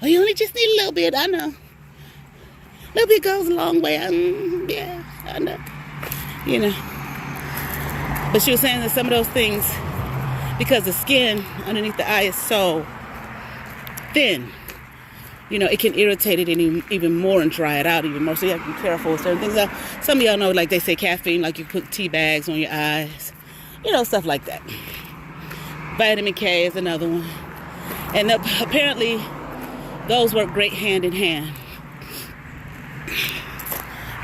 Oh, you only just need a little bit, I know. A little bit goes a long way. Yeah, I know. You know. But she was saying that some of those things, because the skin underneath the eye is so thin, you know, it can irritate it even more and dry it out even more. So you have to be careful with certain things. Now, some of y'all know, like they say caffeine, like you put tea bags on your eyes, you know, stuff like that. Vitamin K is another one. And apparently those work great hand in hand.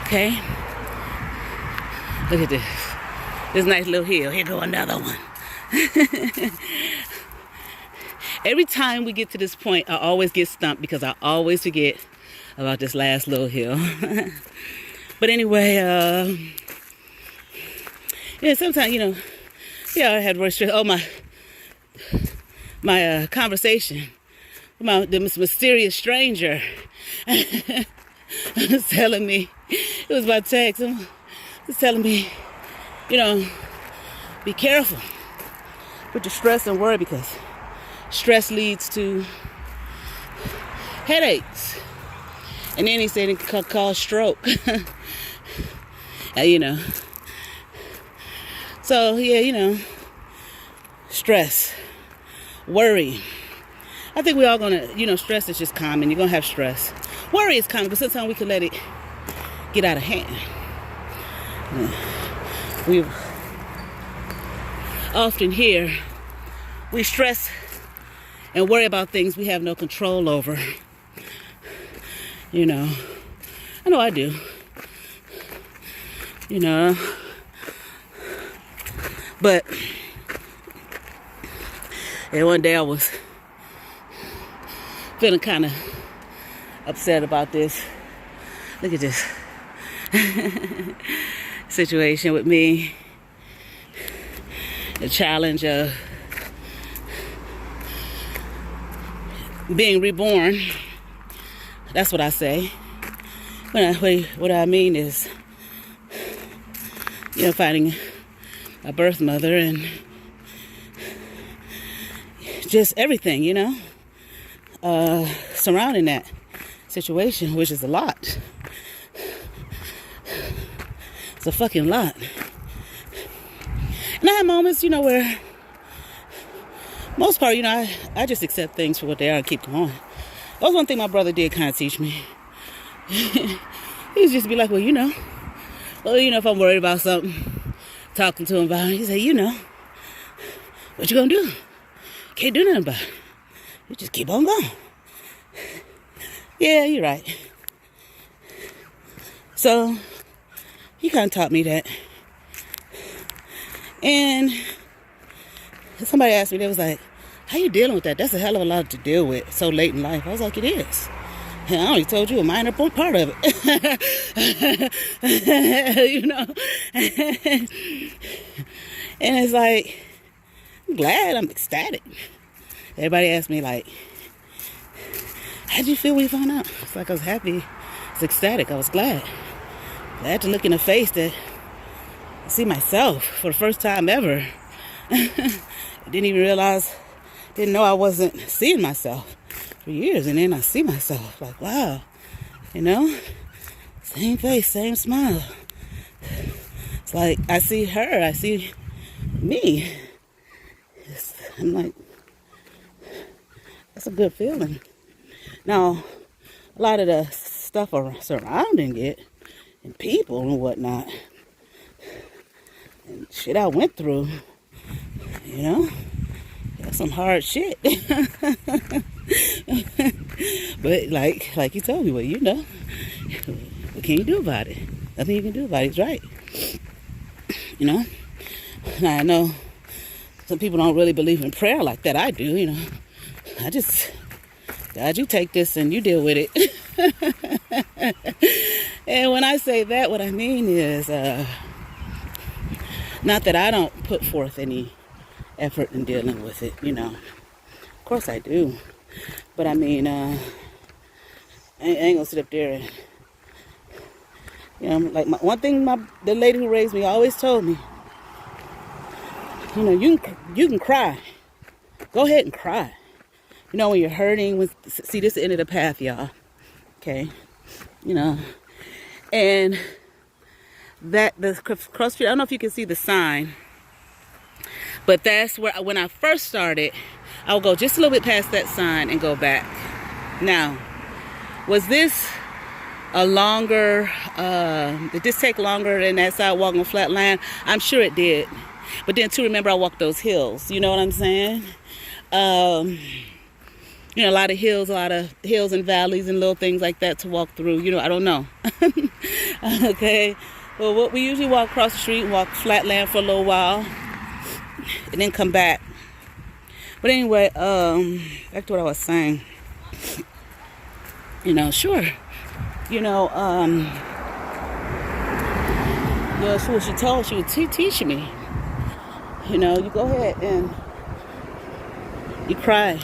Okay? Look at this. This nice little hill. Here go another one. Every time we get to this point, I always get stumped because I always forget about this last little hill. But anyway, yeah, sometimes, you know, yeah, I had stress. Oh, my conversation with this mysterious stranger was telling me, it was by text, was telling me, you know, be careful with the stress and worry, because stress leads to headaches. And then he said it could cause stroke. You know. So, yeah, you know, stress, worry. I think we're all going to, you know, stress is just common. You're going to have stress. Worry is common, but sometimes we can let it get out of hand. We often hear we stress and worry about things we have no control over. You know, I know I do. You know, but and one day I was feeling kind of upset about this. Look at this situation with me. The challenge of being reborn. That's what I say. What I mean is, you know, finding a birth mother and just everything, you know, surrounding that situation, which is a lot. It's a fucking lot. And I have moments, you know, where most part, you know, I just accept things for what they are and keep going. That was one thing my brother did kind of teach me. He used just be like, well, you know, if I'm worried about something, talking to him about it, he said, you know, what you gonna do? Can't do nothing about it. You just keep on going. Yeah, you're right. So he kind of taught me that. And somebody asked me, they was like, how you dealing with that? That's a hell of a lot to deal with so late in life. I was like, it is. And I already told you a minor part of it. You know? And it's like, I'm glad, I'm ecstatic. Everybody asked me, like, how'd you feel when you found out? It's like I was happy. I was ecstatic. I was glad. Glad to look in the face that I see myself for the first time ever. I didn't even realize, didn't know I wasn't seeing myself for years. And then I see myself like, wow, you know, same face, same smile. It's like I see her, I see me. I'm like, that's a good feeling. Now, a lot of the stuff surrounding it and people and whatnot and shit I went through, you know, that's some hard shit. But like you told me, well, you know, what can you do about it? Nothing you can do about it. It's right. You know, now I know Some people don't really believe in prayer like that. I do, God, you take this and you deal with it. And when I say that, what I mean is, not that I don't put forth any effort in dealing with it, Of course I do. But I mean, I ain't gonna sit up there and, like one thing the lady who raised me always told me, you can cry. Go ahead and cry. When you're hurting, see, this is the end of the path, y'all. Okay? And that, the cross street, I don't know if you can see the sign, but that's where, when I first started, I would go just a little bit past that sign and go back. Now, was this a longer, did this take longer than that sidewalk on flat land? I'm sure it did. But then, too, remember, I walked those hills. You know what I'm saying? A lot of hills and valleys and little things like that to walk through. I don't know. Okay. Well, what we usually walk across the street and walk flat land for a little while and then come back. But anyway, back to what I was saying. Sure. That's what she would teach me. You go ahead and you cry.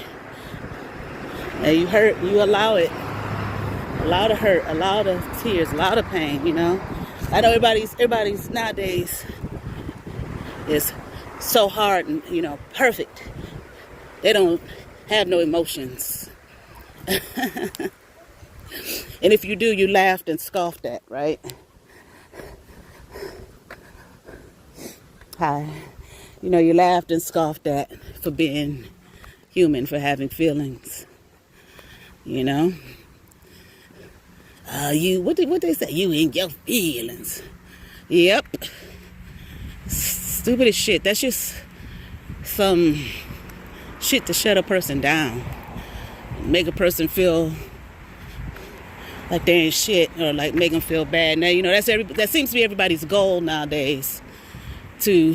And you hurt, you allow it. Allow the hurt, allow the tears, allow the pain, I know everybody's nowadays is so hard and, perfect. They don't have no emotions. And if you do, you laughed and scoffed at, right? You laughed and scoffed at for being human, for having feelings. What they say? You in your feelings. Yep. Stupid as shit. That's just some shit to shut a person down. Make a person feel like they ain't shit, or like make them feel bad. Now, that seems to be everybody's goal nowadays, to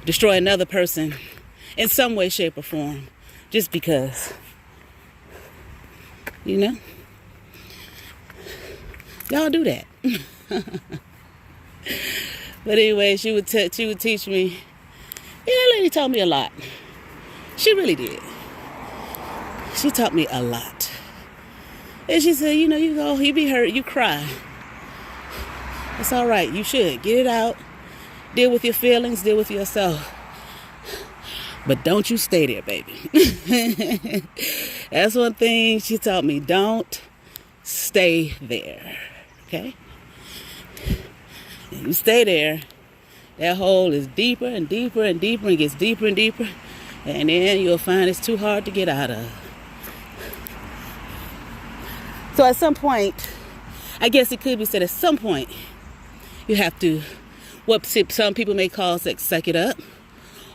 destroy another person in some way, shape, or form, just because. Y'all do that. But anyway, she would teach me. That lady taught me a lot. She really did. She taught me a lot. And she said, you go, you be hurt, you cry. It's all right. You should get it out. Deal with your feelings. Deal with yourself. But don't you stay there, baby. That's one thing she taught me. Don't stay there. Okay? You stay there, that hole is deeper and deeper and deeper and gets deeper and deeper. And then you'll find it's too hard to get out of. So at some point, I guess it could be said at some point, you have to, what some people may call suck it up.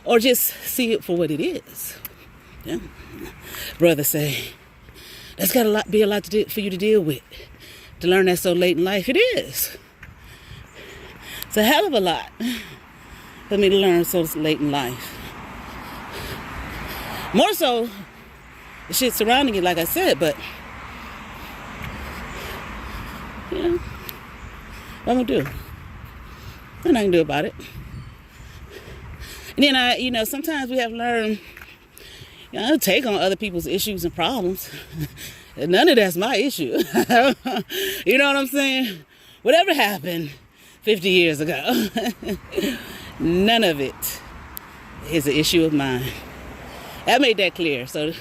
Or just see it for what it is. Yeah. Brother say, that's got to be a lot for you to deal with. To learn that so late in life. It is. It's a hell of a lot for me to learn so late in life. More so, the shit surrounding you, like I said, but, what am I going to do? Nothing I can do about it. And then sometimes we have learned, take on other people's issues and problems. None of that's my issue. You know what I'm saying? Whatever happened 50 years ago, none of it is an issue of mine. I made that clear. So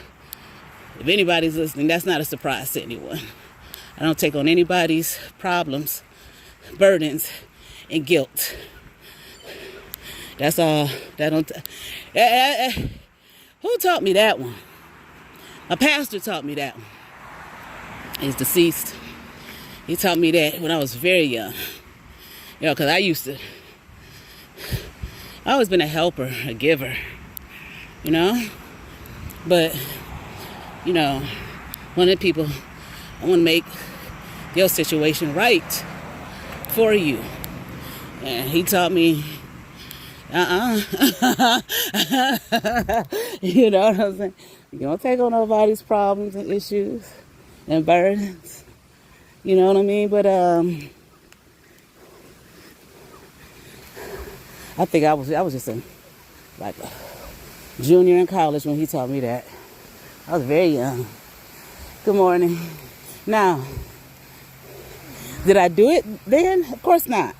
if anybody's listening, that's not a surprise to anyone. I don't take on anybody's problems, burdens, and guilt. That's all. Who taught me that one? My pastor taught me that one. He's deceased. He taught me that when I was very young. Because I always been a helper, a giver. But, one of the people, I want to make your situation right for you. And he taught me You know what I'm saying? You don't take on nobody's problems and issues and burdens. You know what I mean? But I think I was just a junior in college when he taught me that. I was very young. Good morning. Now, did I do it then? Of course not.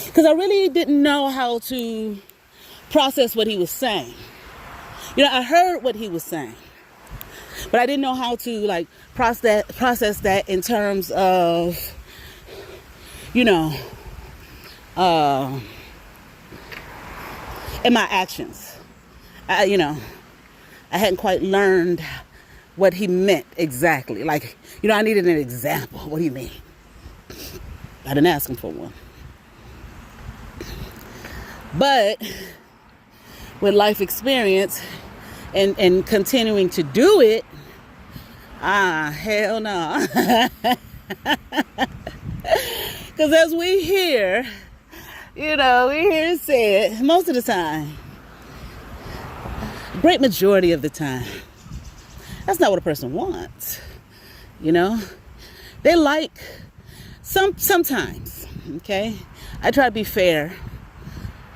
Because I really didn't know how to process what he was saying. You know, I heard what he was saying, but I didn't know how to process that in terms of, you know, in my actions. I hadn't quite learned what he meant exactly. Like, you know, I needed an example. What do you mean? I didn't ask him for one. But with life experience and continuing to do it, hell no. Because as we hear, you know, we hear it said most of the time, great majority of the time, that's not what a person wants. You know, they like sometimes, okay? I try to be fair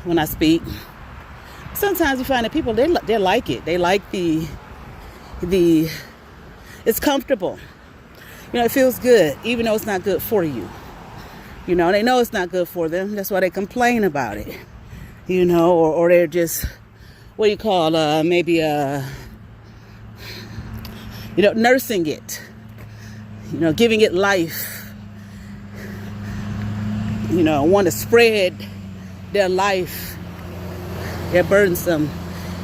when I speak. Sometimes you find that people, they like it. They like the it's comfortable. You know, it feels good, even though it's not good for you. You know, they know it's not good for them. That's why they complain about it. You know, or they're just, what do you call, maybe, you know, nursing it. You know, giving it life. You know, want to spread their life, their burdensome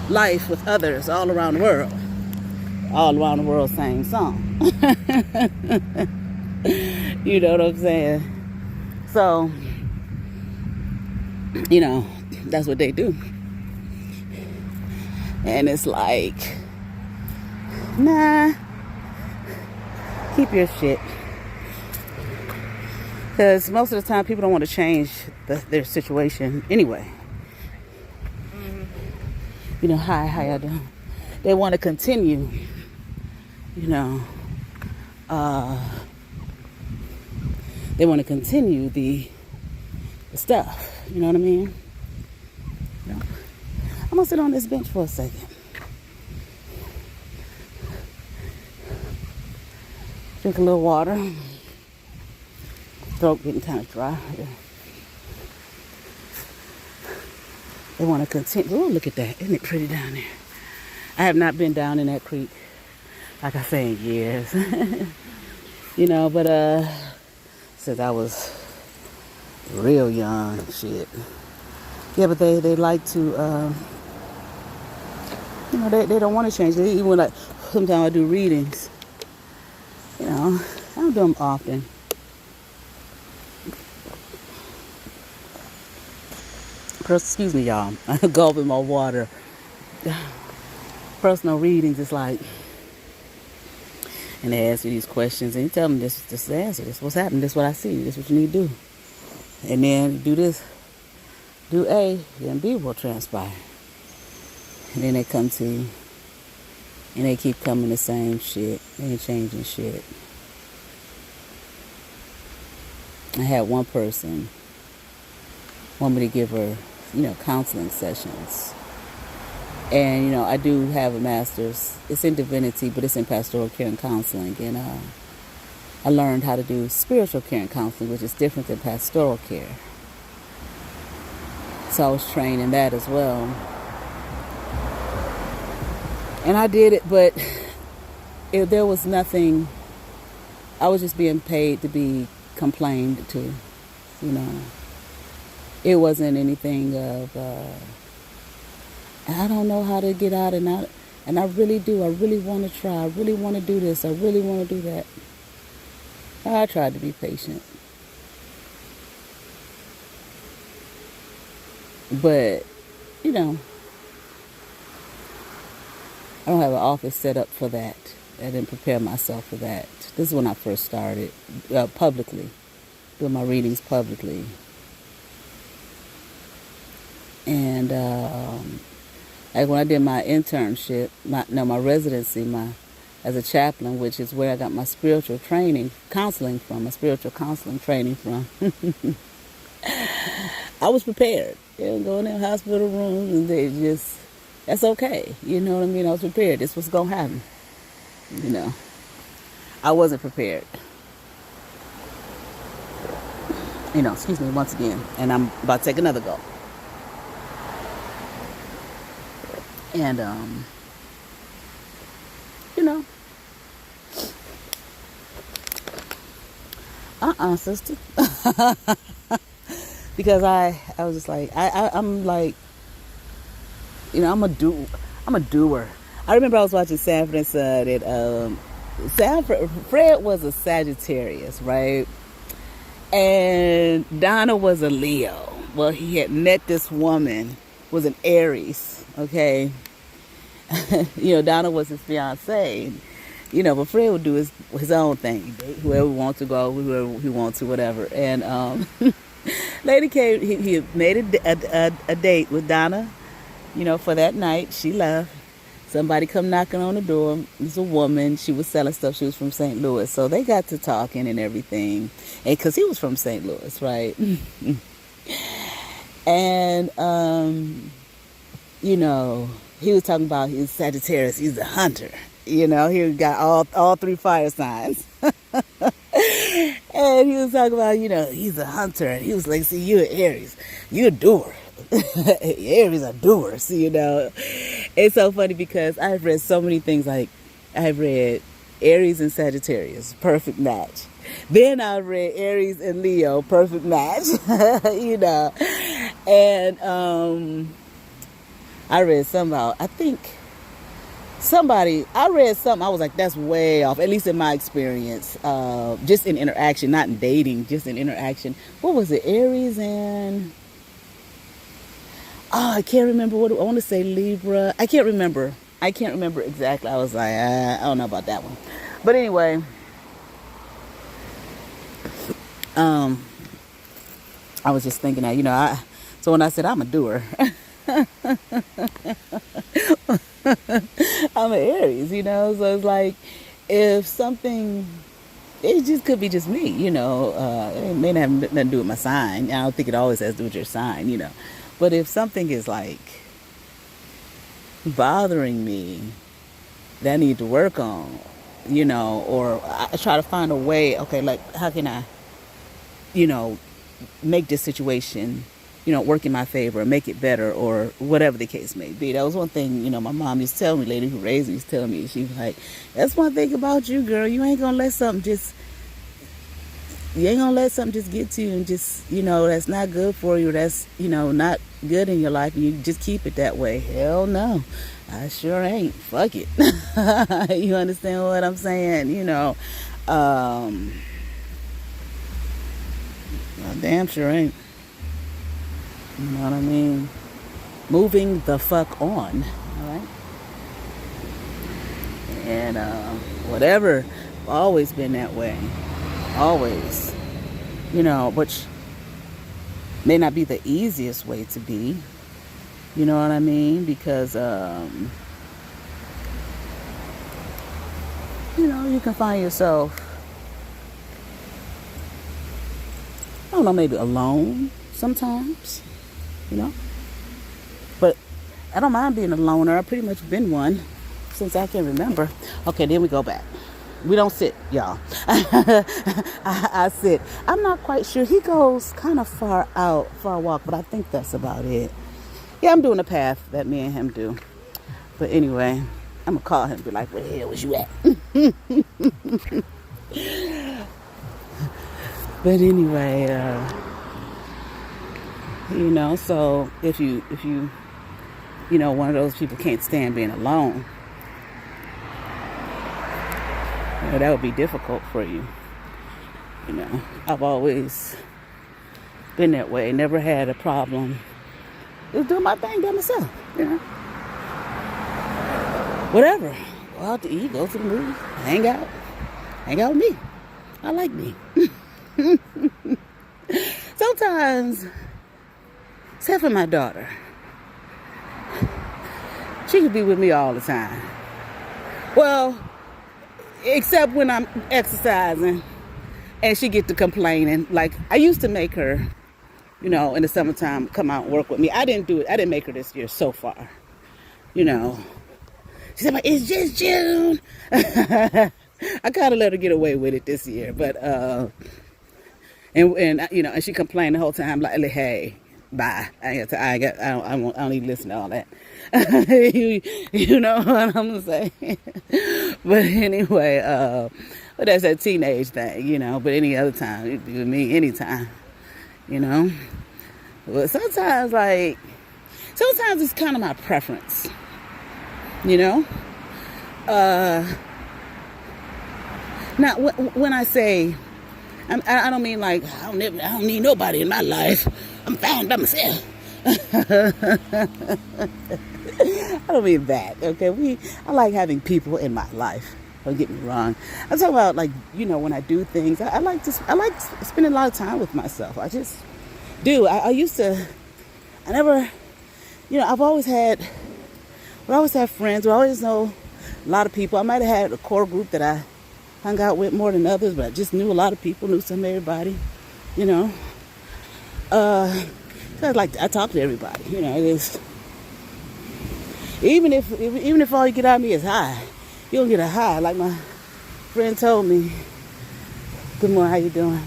life with others all around the world. All around the world, same song. You know what I'm saying? So, you know, that's what they do. And it's like, nah, keep your shit. Because most of the time people don't want to change their situation anyway. You know, how y'all doing? They want to continue, you know, they want to continue the stuff, you know what I mean? You know, I'm going to sit on this bench for a second. Drink a little water. Throat getting kind of dry. They want to continue. Oh, look at that. Isn't it pretty down there? I have not been down in that creek, like I say, in years. You know, but since I was real young, shit. Yeah, but they like to, you know, they don't want to change. They, even when sometimes I do readings, you know, I don't do them often. Excuse me, y'all. I'm gulping my water. Personal readings is like, and they ask you these questions, and you tell them this is the answer. This is what's happening. This is what I see. This is what you need to do. And then do this. Do A, then B will transpire. And then they come to you, and they keep coming the same shit. They ain't changing shit. I had one person want me to give her, you know, counseling sessions. And, you know, I do have a master's. It's in divinity, but it's in pastoral care and counseling. And I learned how to do spiritual care and counseling, which is different than pastoral care. So I was trained in that as well. And I did it, but there was nothing. I was just being paid to be complained to, you know. It wasn't anything of, I don't know how to get out and out. And I really do. I really want to try. I really want to do this. I really want to do that. I tried to be patient. But, you know, I don't have an office set up for that. I didn't prepare myself for that. This is when I first started publicly, doing my readings publicly. And like when I did my internship, my residency, as a chaplain, which is where I got my spiritual counseling training from. I was prepared. Going in hospital rooms and that's okay. You know what I mean? I was prepared. This was going to happen. I wasn't prepared. Excuse me once again. And I'm about to take another go. And, sister. Because I was just like, I'm like, I'm a doer. I remember I was watching Sanford and Son, and Fred was a Sagittarius, right? And Donna was a Leo. Well, he had met this woman, was an Aries, okay? Donna was his fiance. But Fred would do his own thing. He'd date whoever he wants to go, whoever he wants to, whatever. And lady came, he made a date with Donna, for that night. She left. Somebody come knocking on the door. It was a woman. She was selling stuff. She was from St. Louis. So they got to talking and everything. And because he was from St. Louis, right? And, he was talking about his Sagittarius. He's a hunter. He got all three fire signs. And he was talking about, he's a hunter. And he was like, see, you're an Aries. You're a doer. Aries are doers, It's so funny because I've read so many things. Like, I've read Aries and Sagittarius, perfect match. Then I read Aries and Leo, perfect match. And I read something about, I read something, I was like, that's way off, at least in my experience, just in interaction, not in dating, just in interaction. What was it, Aries and, I can't remember I want to say Libra. I can't remember exactly. I was like, I don't know about that one. But anyway, I was just thinking that, so when I said I'm a doer, I'm an Aries, so it's like, if something, it just could be just me, it may not have nothing to do with my sign. I don't think it always has to do with your sign, but if something is like bothering me that I need to work on, or I try to find a way, okay, like how can I, make this situation, work in my favor, make it better, or whatever the case may be. That was one thing, my mom used to tell me, lady who raised me, used to tell me, she was like, that's one thing about you, girl, you ain't gonna let something just get to you and just, that's not good for you, that's, not good in your life, and you just keep it that way. Hell no, I sure ain't. Fuck it. You understand what I'm saying? I damn sure ain't. You know what I mean? Moving the fuck on, alright? And whatever, always been that way. Always. Which may not be the easiest way to be. You know what I mean? Because, you can find yourself, I don't know, maybe alone sometimes, But I don't mind being a loner. I've pretty much been one since I can remember. Okay, then we go back. We don't sit, y'all. I sit. I'm not quite sure. He goes kind of far walk, but I think that's about it. Yeah, I'm doing a path that me and him do. But anyway, I'm going to call him and be like, where the hell was you at? But anyway, so if you one of those people can't stand being alone, that would be difficult for you. I've always been that way. Never had a problem. Just doing my thing by myself, Whatever. Go out to eat, go to the movies, hang out with me. I like me. Sometimes, except for my daughter. She could be with me all the time. Well, except when I'm exercising and she get to complaining. Like, I used to make her, in the summertime, come out and work with me. I didn't do it. I didn't make her this year so far. She said, but it's just June. I kind of let her get away with it this year. But, and she complained the whole time, like, hey, bye. I don't even listen to all that. you know what I'm saying? But anyway, but that's that teenage thing, but any other time, it'd be with me anytime, But sometimes it's kind of my preference, Now, when I say, I don't mean like, I don't need nobody in my life. I'm fine by myself. I don't mean that, okay? I like having people in my life. Don't get me wrong. I'm talking about, like, when I do things, I like spending a lot of time with myself. I just do. I never, I've always had friends. I always know a lot of people. I might have had a core group that I hung out with more than others, but I just knew a lot of people, knew some everybody, So I talk to everybody, it is. Even if all you get out of me is high, you don't get a high. Like my friend told me, good morning, how you doing?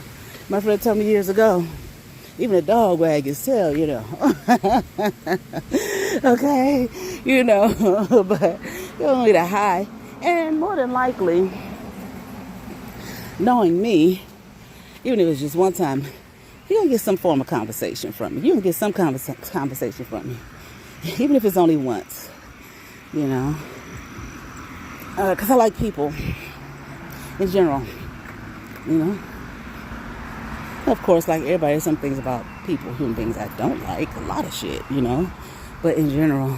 My friend told me years ago, even a dog wag his tail, okay, but you don't get a high. And more than likely, knowing me, even if it's just one time, you're going to get some form of conversation from me. You can get some conversation from me. Even if it's only once, Because I like people in general, Of course, like everybody, there's some things about people, human beings I don't like. A lot of shit, But in general,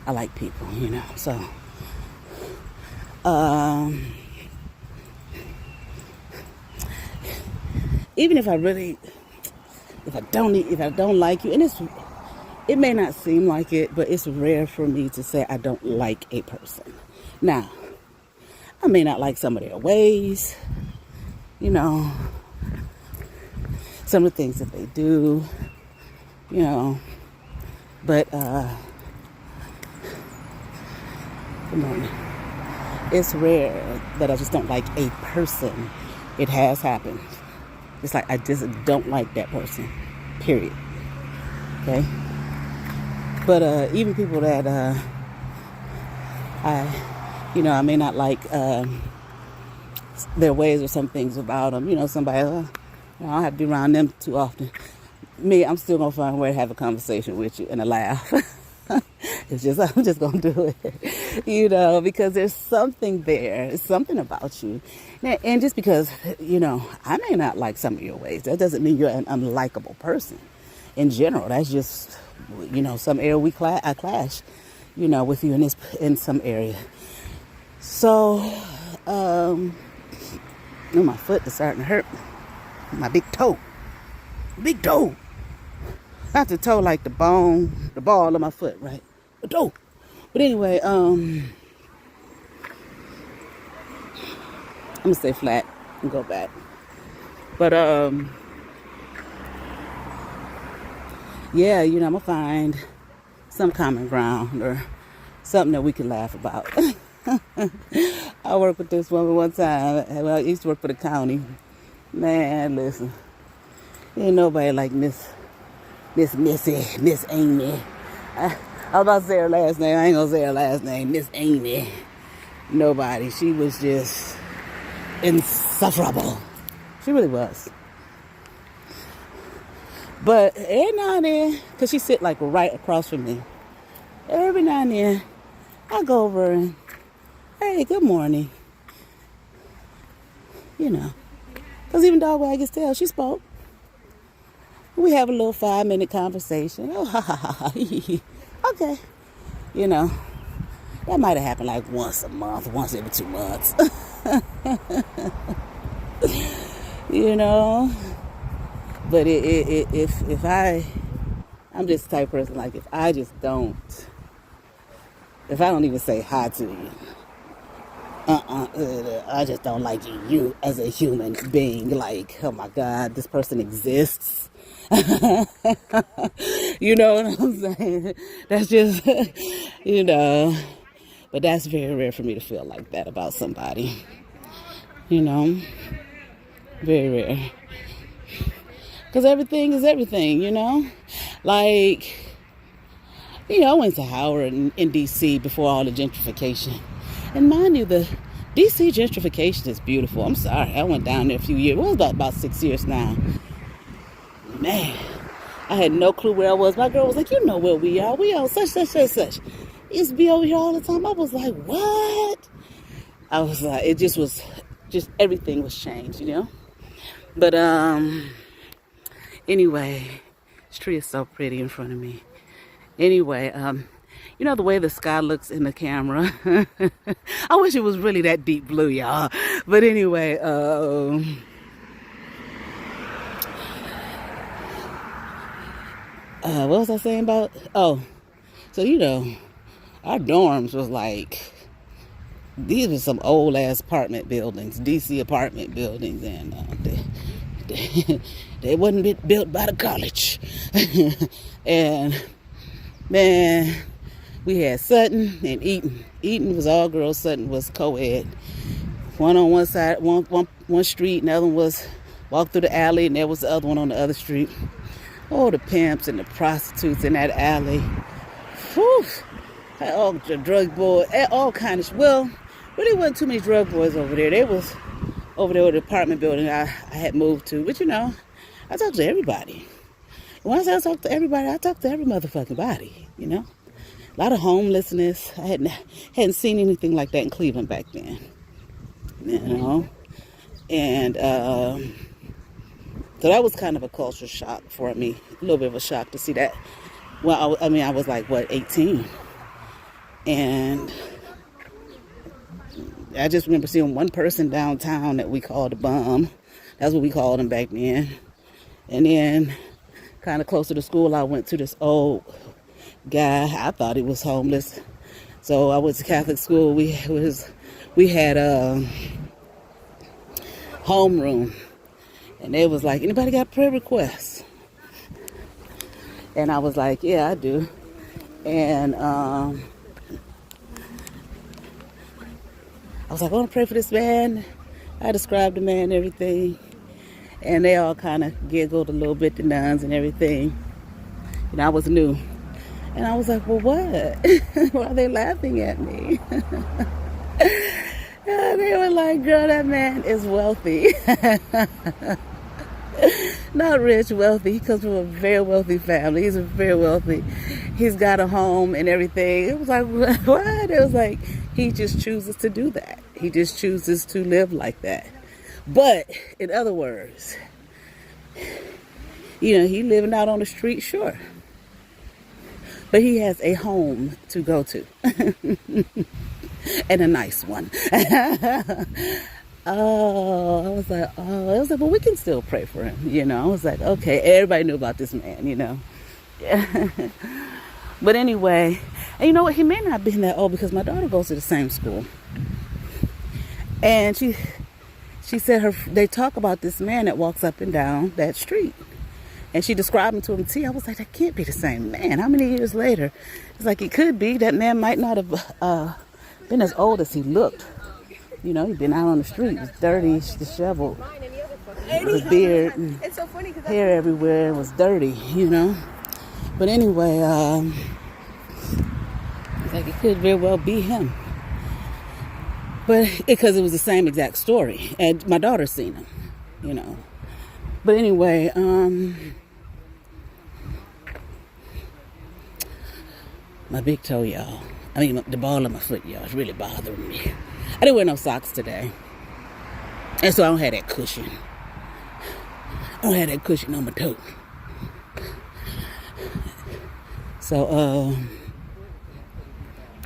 I like people, So, even if I don't like you, and it may not seem like it, but it's rare for me to say I don't like a person. Now, I may not like some of their ways, some of the things that they do, but good morning. It's rare that I just don't like a person. It has happened. It's like I just don't like that person, period. Okay? But even people that I may not like their ways or some things about them. Somebody, I don't have to be around them too often. Me, I'm still going to find a way to have a conversation with you and a laugh. I'm just going to do it, because there's something there. It's something about you. And just because, I may not like some of your ways, that doesn't mean you're an unlikable person. In general, that's just, some area I clash, with you in some area. So, my foot is starting to hurt. My big toe. Not the toe like the ball of my foot, right? The toe. But anyway, I'm gonna stay flat and go back. But yeah, I'm gonna find some common ground or something that we can laugh about. I worked with this woman one time. Well, I used to work for the county. Man, listen, ain't nobody like Miss Missy, Miss Amy. I was about to say her last name. I ain't gonna say her last name. Miss Amy. Nobody. She was just insufferable. She really was. But every now and then, because she sit like right across from me, every now and then, I go over and, hey, good morning. Because even dog wag his tail, she spoke. We have a little 5-minute conversation. Oh, ha, ha, ha, ha. Okay. That might have happened like once a month, once every 2 months. But if I'm just the type of person, like, if I just don't if I don't even say hi to you, I just don't like you as a human being. Like, oh my God, this person exists. You know what I'm saying? That's just, you know, but that's very rare for me to feel like that about somebody. You know, very rare. Because everything is everything, you know? Like, you know, I went to Howard in D.C. before all the gentrification. And mind you, the D.C. gentrification is beautiful. I'm sorry. I went down there a few years. Well, it was about 6 years now. Man, I had no clue where I was. My girl was like, you know where we are. We are such. Used to be over here all the time. I was like, what? I was like, it just was, just everything was changed, you know? But, anyway, this tree is so pretty in front of me. Anyway, you know the way the sky looks in the camera? I wish it was really that deep blue, y'all. But anyway, what was I saying about? Oh, so you know, our dorms was like, these were some old ass apartment buildings, DC apartment buildings, and they wasn't built by the college. And man, we had Sutton and Eaton. Eaton was all girls. Sutton was co-ed. One on one side, one street, and the other one was walk through the alley, and there was the other one on the other street. Oh, the pimps and the prostitutes in that alley. Whew. All the drug boys, all kind of. Well, really wasn't too many drug boys over there. They was over there with the apartment building I had moved to. But you know, I talked to everybody. When I say I talk to everybody, I talk to every motherfucking body, you know. A lot of homelessness. I hadn't seen anything like that in Cleveland back then, you know. And so that was kind of a culture shock for me, a little bit of a shock to see that. Well, I was like, what, 18? And I just remember seeing one person downtown that we called a bum. That's what we called him back then. And then kind of closer to school, I went to this old guy. I thought he was homeless. So I went to Catholic school. We had a homeroom. And they was like, anybody got prayer requests? And I was like, yeah, I do. And I was like, I want to pray for this man. I described the man and everything. And they all kind of giggled a little bit, the nuns and everything. And I was new. And I was like, well, what? Why are they laughing at me? And they were like, girl, that man is wealthy. Not rich, wealthy. He comes from a very wealthy family. He's very wealthy. He's got a home and everything. It was like, what? It was like, he just chooses to do that. He just chooses to live like that. But, in other words, you know, he living out on the street, sure. But he has a home to go to. And a nice one. I was like, well, we can still pray for him, you know. I was like, okay, everybody knew about this man, you know. But anyway, and you know what, he may not have been that old because my daughter goes to the same school. And she said they talk about this man that walks up and down that street. And she described him to him. I was like, that can't be the same man. How many years later? It's like, it could be. That man might not have been as old as he looked. You know, he'd been out on the street. He was dirty, disheveled. With a beard and hair everywhere. It was dirty, you know. But anyway, it's like it could very well be him. But because it was the same exact story. And my daughter's seen him, you know. But anyway, my big toe, y'all. I mean, the ball of my foot, y'all. It's really bothering me. I didn't wear no socks today. And so I don't have that cushion. I don't have that cushion on my toe. So,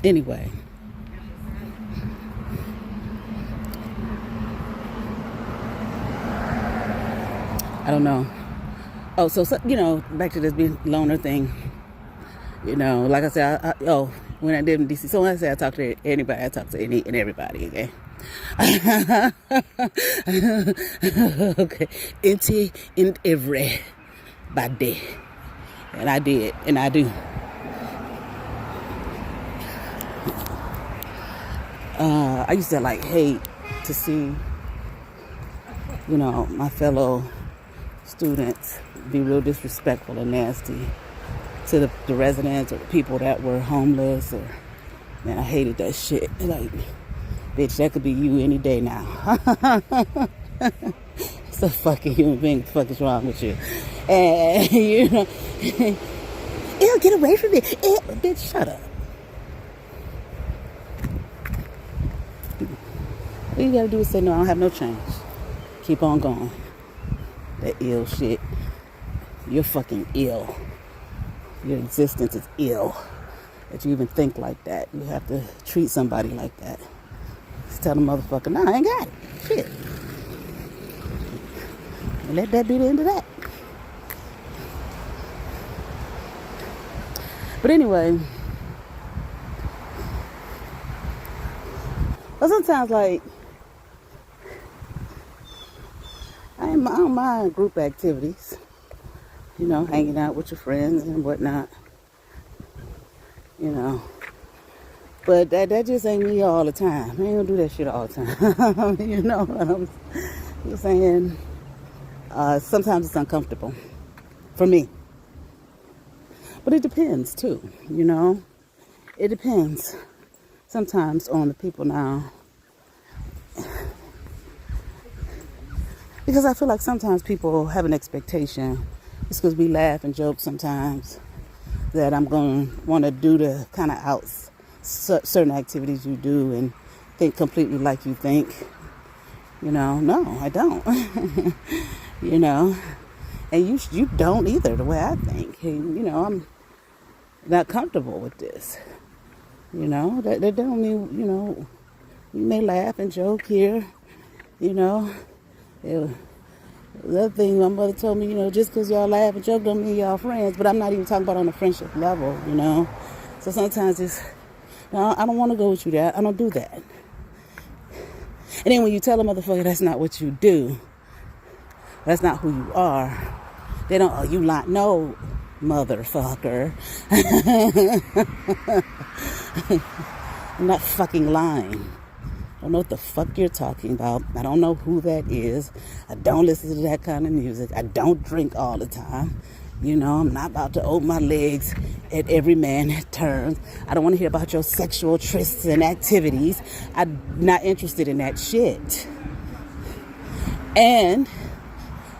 anyway. I don't know. Oh, so you know, back to this being loner thing. You know, like I said, when I live in DC. So when I say I talk to anybody, I talk to any and everybody, okay? Okay. Into and everybody. And I did, and I do. I used to hate to see, my fellow students be real disrespectful and nasty to the residents or the people that were homeless. Man, I hated that shit. Like, bitch, that could be you any day now. It's a fucking human being. What the fuck is wrong with you? And, ew, get away from me. Ew, bitch, shut up. All you gotta do is say, no, I don't have no change. Keep on going. That ill shit. You're fucking ill. Your existence is ill. That you even think like that. You have to treat somebody like that. Just tell the motherfucker, no, I ain't got it. Shit. And let that be the end of that. But anyway, sometimes I don't mind group activities, hanging out with your friends and whatnot, but that just ain't me all the time. I ain't gonna do that shit all the time. You know what I'm saying? Sometimes it's uncomfortable for me, but it depends too, it depends sometimes on the people now. Because I feel like sometimes people have an expectation, just because we laugh and joke sometimes, that I'm going to want to do the kind of certain activities you do and think completely like you think. No, I don't. And you don't either, the way I think. I'm not comfortable with this. That don't mean, you may laugh and joke here, The other thing my mother told me, just because y'all laugh and joke don't mean y'all friends. But I'm not even talking about on a friendship level, So sometimes no, I don't want to go with you there. I don't do that. And then when you tell a motherfucker that's not what you do, that's not who you are, they don't, oh, you lie. No, motherfucker. I'm not fucking lying. I don't know what the fuck you're talking about. I don't know who that is. I don't listen to that kind of music. I don't drink all the time. I'm not about to open my legs at every man that turns. I don't want to hear about your sexual trysts and activities. I'm not interested in that shit. And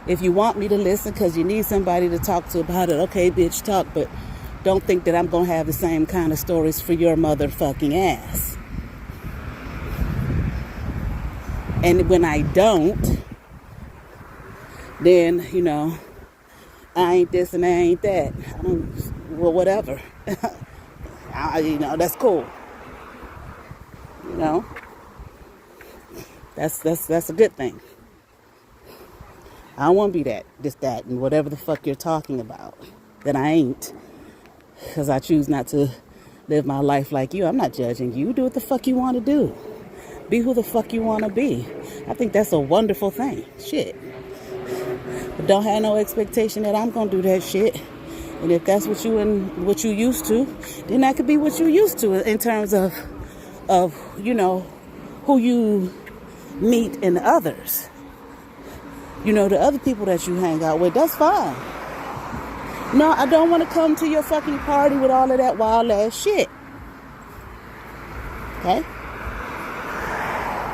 if you want me to listen because you need somebody to talk to about it, okay, bitch, talk. But don't think that I'm going to have the same kind of stories for your motherfucking ass. And when I don't, then, I ain't this and I ain't that. Well, whatever. That's cool. That's a good thing. I don't want to be that, and whatever the fuck you're talking about. That I ain't. Because I choose not to live my life like you. I'm not judging you. Do what the fuck you want to do. Be who the fuck you want to be. I think that's a wonderful thing. Shit. But don't have no expectation that I'm going to do that shit. And if that's what you used to, then that could be what you used to in terms of who you meet in others. The other people that you hang out with, that's fine. No, I don't want to come to your fucking party with all of that wild ass shit. Okay?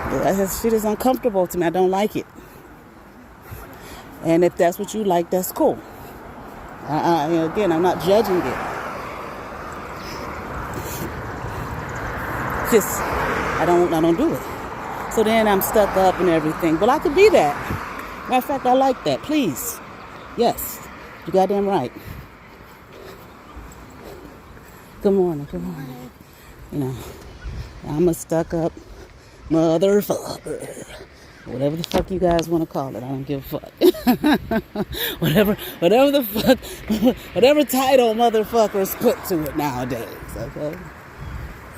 That shit is uncomfortable to me. I don't like it. And if that's what you like, that's cool. Again, I'm not judging it. Just, I don't do it. So then I'm stuck up and everything. But I could be that. Matter of fact, I like that. Please. Yes. You goddamn right. Good morning. I'm a stuck up motherfucker. Whatever the fuck you guys want to call it, I don't give a fuck. whatever the fuck, whatever title motherfuckers put to it nowadays, okay?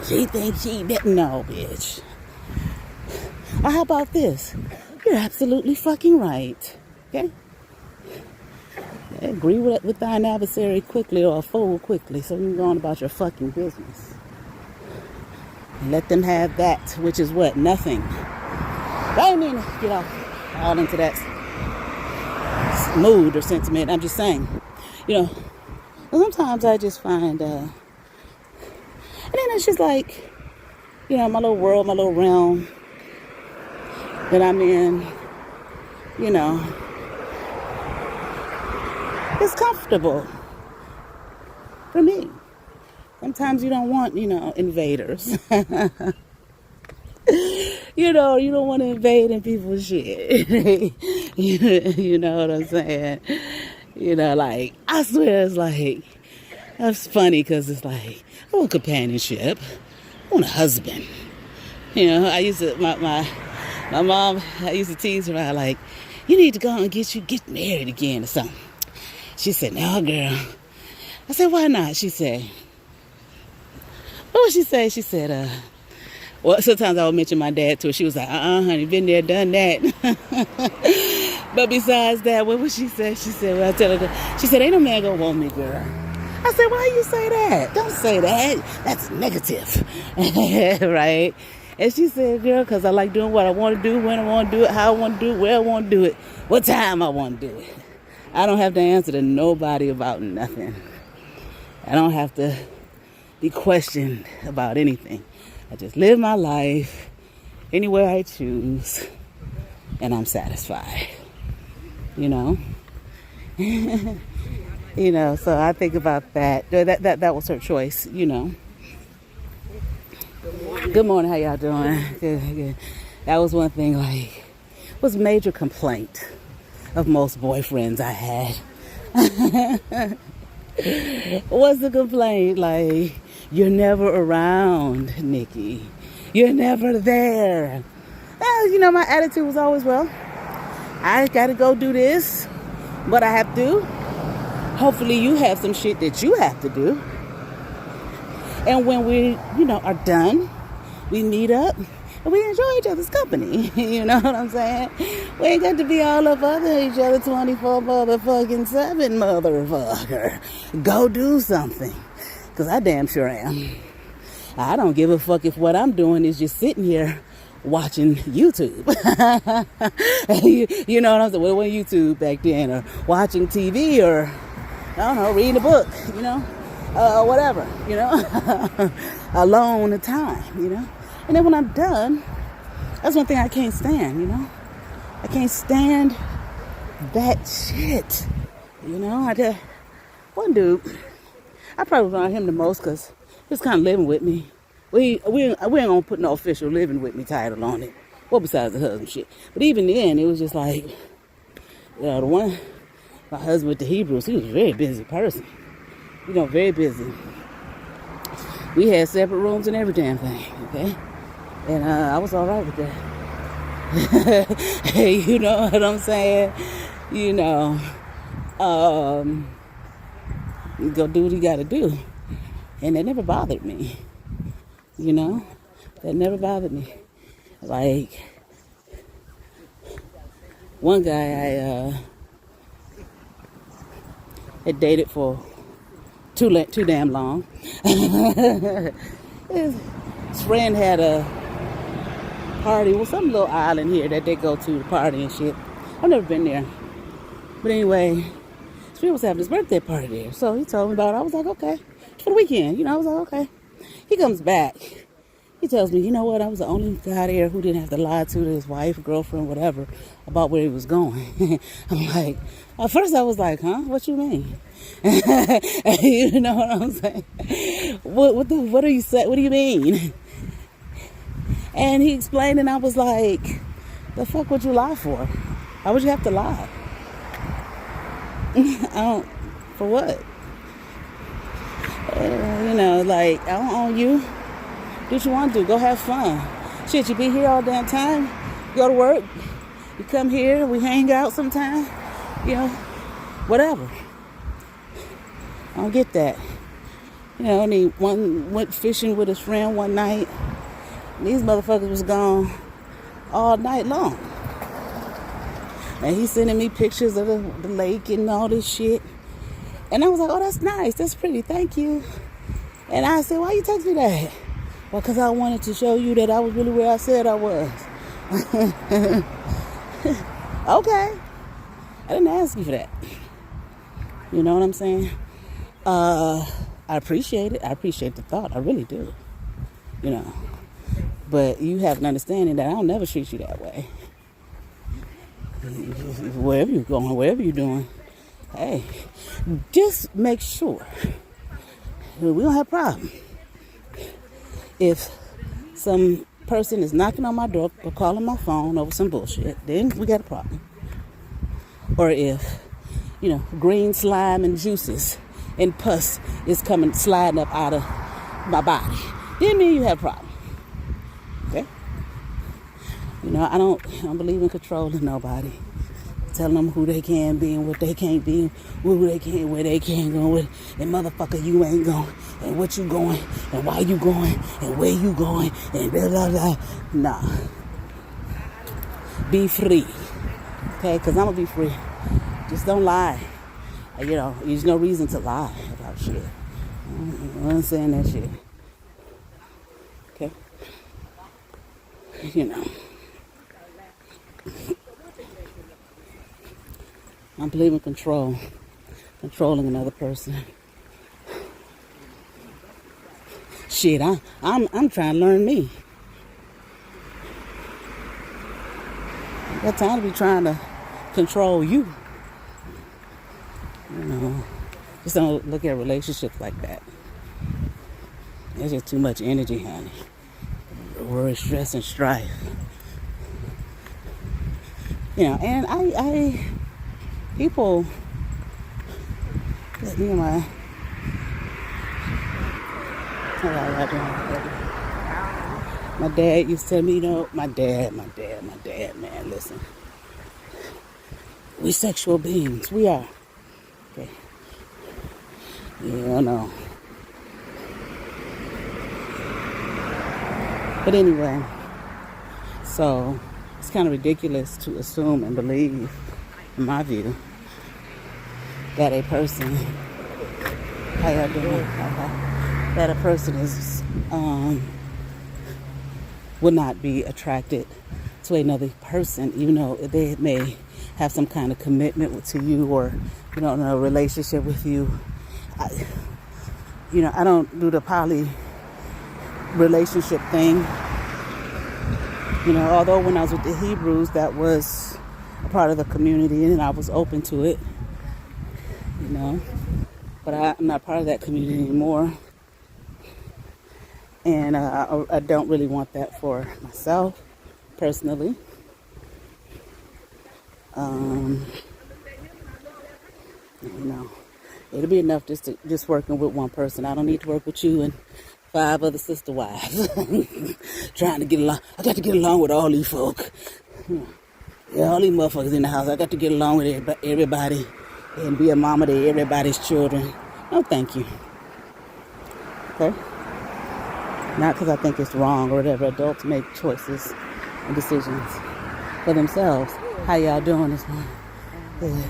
She thinks she didn't know, bitch. Or how about this? You're absolutely fucking right. Okay? Agree with thine adversary quickly or a fool quickly so you can go on about your fucking business. And let them have that, which is what? Nothing. But I didn't mean to get off all into that mood or sentiment. I'm just saying, sometimes I just find, and then it's just like, my little world, my little realm that I'm in, it's comfortable for me. Sometimes you don't want, invaders. You don't want to invade in people's shit. You know what I'm saying? Like, I swear it's like, that's funny because it's like, I want companionship. I want a husband. I used to, my mom, I used to tease her out like, you need to go and get married again or something. She said, no, girl. I said, why not? She said, what would she say? She said, well, sometimes I would mention my dad to her. She was like, honey, been there, done that. But besides that, what would she say? She said, well, I tell her, she said, ain't no man gonna want me, girl. I said, why you say that? Don't say that. That's negative. Right? And she said, girl, because I like doing what I want to do, when I want to do it, how I want to do it, where I want to do it, what time I want to do it. I don't have to answer to nobody about nothing. I don't have to be questioned about anything. I just live my life anywhere I choose, and I'm satisfied. So I think about that. That was her choice, Good morning, how y'all doing? Good. That was one thing, like, was a major complaint of most boyfriends I had. What's the complaint? Like, you're never around, Nikki. You're never there. Well, my attitude was always, well, I gotta go do this, what I have to do. Hopefully you have some shit that you have to do. And when we, are done, we meet up and we enjoy each other's company. You know what I'm saying? We ain't got to be all up under each other 24 motherfucking 7, motherfucker. Go do something. Because I damn sure am. I don't give a fuck if what I'm doing is just sitting here watching YouTube. You know what I'm saying? Well, when YouTube back then, or watching TV, or, I don't know, reading a book, whatever, alone time, And then when I'm done, that's one thing I can't stand, I can't stand that shit, one dude, I probably around him the most because he was kind of living with me. We ain't gonna put no official living with me title on it. Well, besides the husband shit. But even then, it was just like, the one, my husband with the Hebrews, he was a very busy person. Very busy. We had separate rooms and every damn thing, okay? And I was all right with that. You know what I'm saying? You go do what you gotta do. And that never bothered me. That never bothered me. Like, one guy I had dated for too damn long. His friend had a party, some little island here that they go to party and shit. I've never been there. But anyway, his friend was having his birthday party there. So he told me about it. I was like, okay. For the weekend, I was like, okay. He comes back. He tells me, you know what, I was the only guy there who didn't have to lie to his wife, girlfriend, whatever, about where he was going. I'm like, at first I was like, huh? What you mean? You know what I'm saying? What are you saying? What do you mean? And he explained, and I was like, the fuck would you lie for? Why would you have to lie? For what? Like, I don't own you. Do what you want to do. Go have fun. Shit, you be here all damn time. Go to work. You come here. We hang out sometime. Whatever. I don't get that. You know, and he went fishing with his friend one night. And these motherfuckers was gone all night long. And he's sending me pictures of the lake and all this shit. And I was like, oh, that's nice. That's pretty. Thank you. And I said, why you text me that? Well, because I wanted to show you that I was really where I said I was. Okay. I didn't ask you for that. You know what I'm saying? I appreciate it. I appreciate the thought. I really do. You know. But you have an understanding that I'll never treat you that way. Wherever you're going, wherever you're doing, hey, just make sure we don't have a problem. If some person is knocking on my door or calling my phone over some bullshit, then we got a problem. Or if, you know, green slime and juices and pus is coming sliding up out of my body, then me and you have a problem. Okay? You know, I don't believe in controlling nobody. Telling them who they can be and what they can't be, who they can, where they can't go with. And motherfucker, you ain't going. And what you going, and why you going, and where you going, and blah, blah, blah. Nah. Be free. Okay? Because I'm going to be free. Just don't lie. You know, there's no reason to lie about shit. I'm saying that shit. Okay? You know. I believe in controlling another person. Shit, I'm trying to learn me. I got time to be trying to control you. You know, just don't look at relationships like that. There's just too much energy, honey. Worry, stress, and strife. You know, and I people, me and my dad used to tell me, you know, my dad, man, listen. We sexual beings. We are. Okay. Yeah, I know. But anyway, so it's kind of ridiculous to assume and believe, in my view, that a person, how y'all doing? That a person is, would not be attracted to another person, even though they may have some kind of commitment to you or, you know, in a relationship with you. I don't do the poly relationship thing. You know, although when I was with the Hebrews, that was a part of the community and I was open to it, you know, but I'm not part of that community anymore. And I don't really want that for myself, personally. You know, it'll be enough just working with one person. I don't need to work with you and 5 other sister wives. Trying to get along. I got to get along with all these folk. Yeah, all these motherfuckers in the house. I got to get along with everybody and be a mama to everybody's children. No, thank you. Okay? Not because I think it's wrong or whatever. Adults make choices and decisions for themselves. How y'all doing this morning? Good.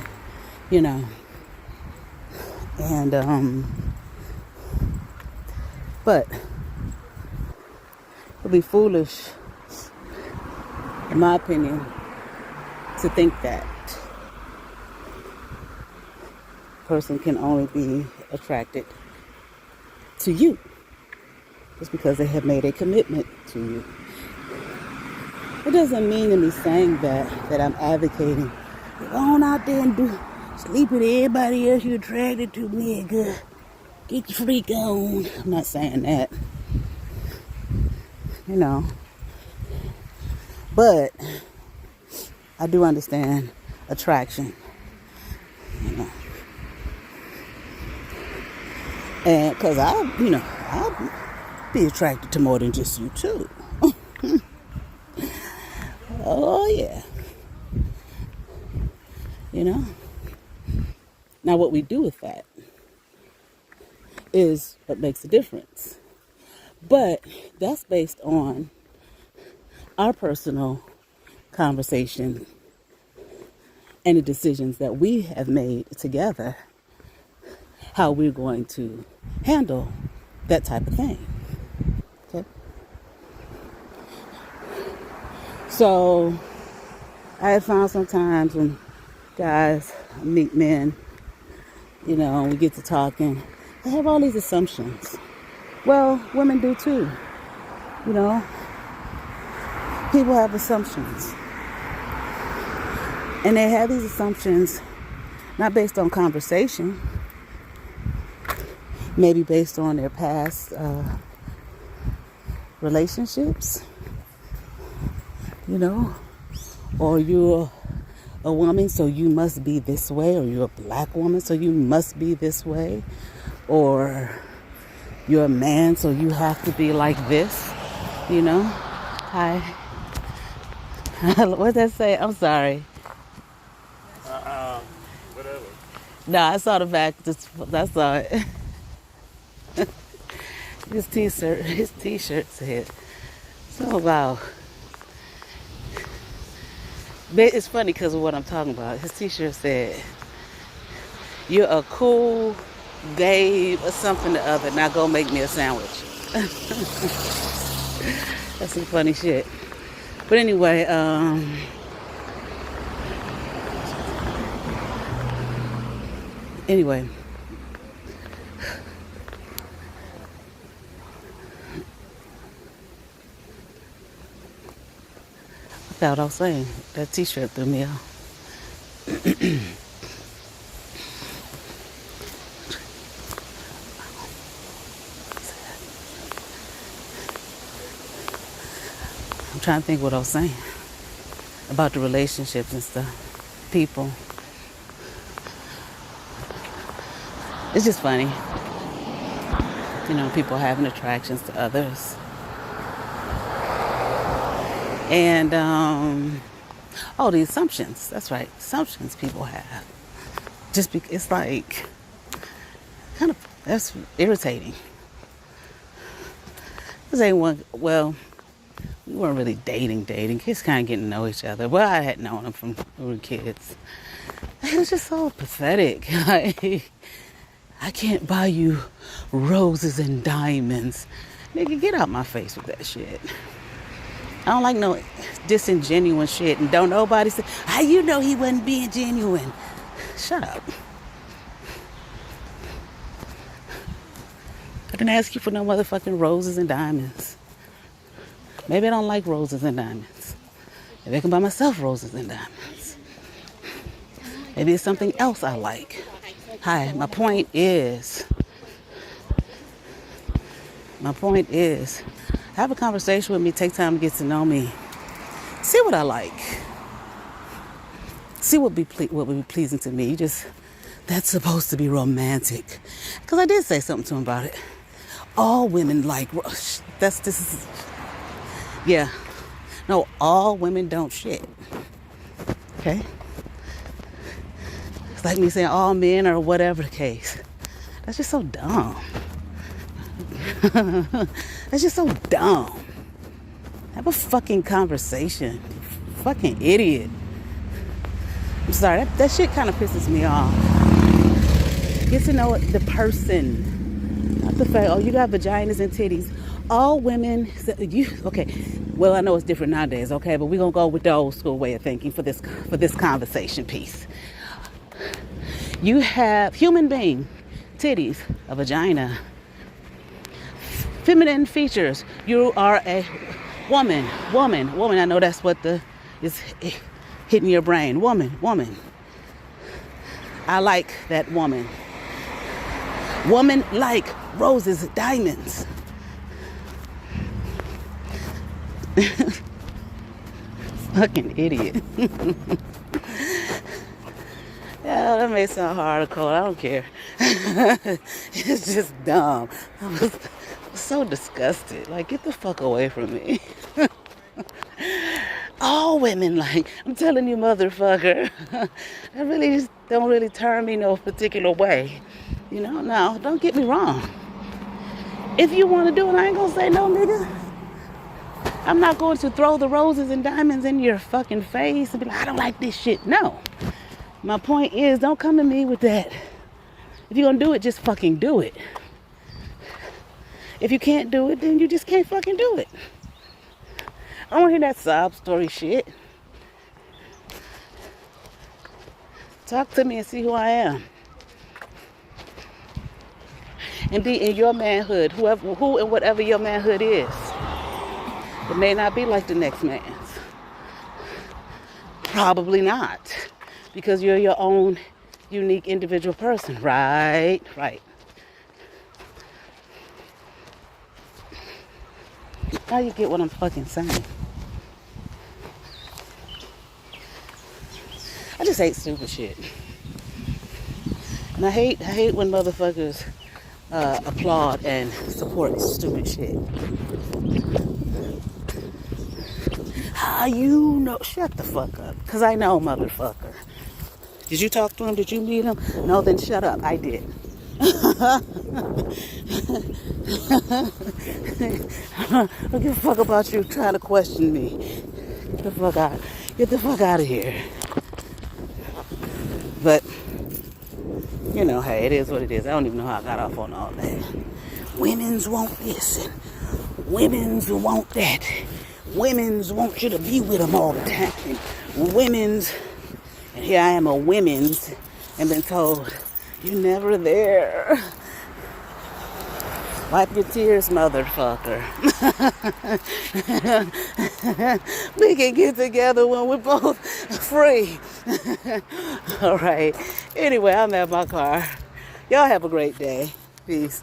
You know. And, but it would be foolish, in my opinion, to think that a person can only be attracted to you just because they have made a commitment to you. It doesn't mean to me saying that I'm advocating, go on out there and sleep with everybody else you're attracted to, nigga. Get your freak on. I'm not saying that. You know. But I do understand attraction. You know. And because I'll be attracted to more than just you too. Oh yeah. You know. Now what we do with that is what makes a difference. But that's based on our personal conversation and the decisions that we have made together, how we're going to handle that type of thing. Okay? So I have found sometimes when guys meet men, we get to talking, they have all these assumptions. Well, women do too. People have assumptions. And they have these assumptions not based on conversation, maybe based on their past relationships, or you're a woman, so you must be this way, or you're a black woman, so you must be this way, or you're a man, so you have to be like this, Hi. What's that say? I'm sorry. Whatever. No, I saw the back. I saw it. His t-shirt said, so wow. It's funny because of what I'm talking about. His t-shirt said, you're a cool babe or something or other. Now go make me a sandwich. That's some funny shit. But anyway, I forgot what I was saying. That t-shirt threw me off. I'm trying to think what I was saying about the relationships and stuff. People. It's just funny. People having attractions to others. And, the assumptions. That's right. Assumptions people have. It's like, that's irritating. Because we weren't really dating. Kids kind of getting to know each other. Well, I had known them from we were kids. It was just so pathetic. Like, I can't buy you roses and diamonds. Nigga, get out my face with that shit. I don't like no disingenuous shit. And don't nobody say, how you know he wasn't being genuine? Shut up. I didn't ask you for no motherfucking roses and diamonds. Maybe I don't like roses and diamonds. Maybe I can buy myself roses and diamonds. Maybe it's something else I like. Hi, my point is, have a conversation with me, take time to get to know me. See what I like. See what would be pleasing to me. That's supposed to be romantic. Because I did say something to him about it. All women like, yeah. No, all women don't shit. Okay? It's like me saying all men or whatever the case. That's just so dumb. That's just so dumb. Have a fucking conversation. You fucking idiot. I'm sorry, that shit kind of pisses me off. Get to know the person. Not the fact, you got vaginas and titties. All women, okay, well, I know it's different nowadays, okay, but we're going to go with the old school way of thinking for this conversation piece. You have human being, titties, a vagina, feminine features. You are a woman. I know that's what is hitting your brain. Woman. I like that woman. Woman like roses, diamonds. Fucking idiot. Yeah, that may sound hard or cold. I don't care. It's just dumb. I was so disgusted. Like, get the fuck away from me. All women like, I'm telling you, motherfucker. That really just don't really turn me no particular way. Now, don't get me wrong. If you want to do it, I ain't gonna say no, nigga. I'm not going to throw the roses and diamonds in your fucking face and be like, I don't like this shit. No. My point is, don't come to me with that. If you're gonna do it, just fucking do it. If you can't do it, then you just can't fucking do it. I don't want to hear that sob story shit. Talk to me and see who I am. And be in your manhood, who and whatever your manhood is. It may not be like the next man's. Probably not. Because you're your own unique individual person. Right. Now you get what I'm fucking saying. I just hate stupid shit. And I hate when motherfuckers applaud and support stupid shit. How you know? Shut the fuck up. Because I know, motherfucker. Did you talk to him? Did you meet him? No, then shut up. I did. I don't give a fuck about you trying to question me. Get the fuck out of here. But, you know, hey, it is what it is. I don't even know how I got off on all that. Women's want this and women's want that. Women's want you to be with them all the time. And women's, and here I am a women's, and been told, you're never there. Wipe your tears, motherfucker. We can get together when we're both free. All right. Anyway, I'm at my car. Y'all have a great day. Peace.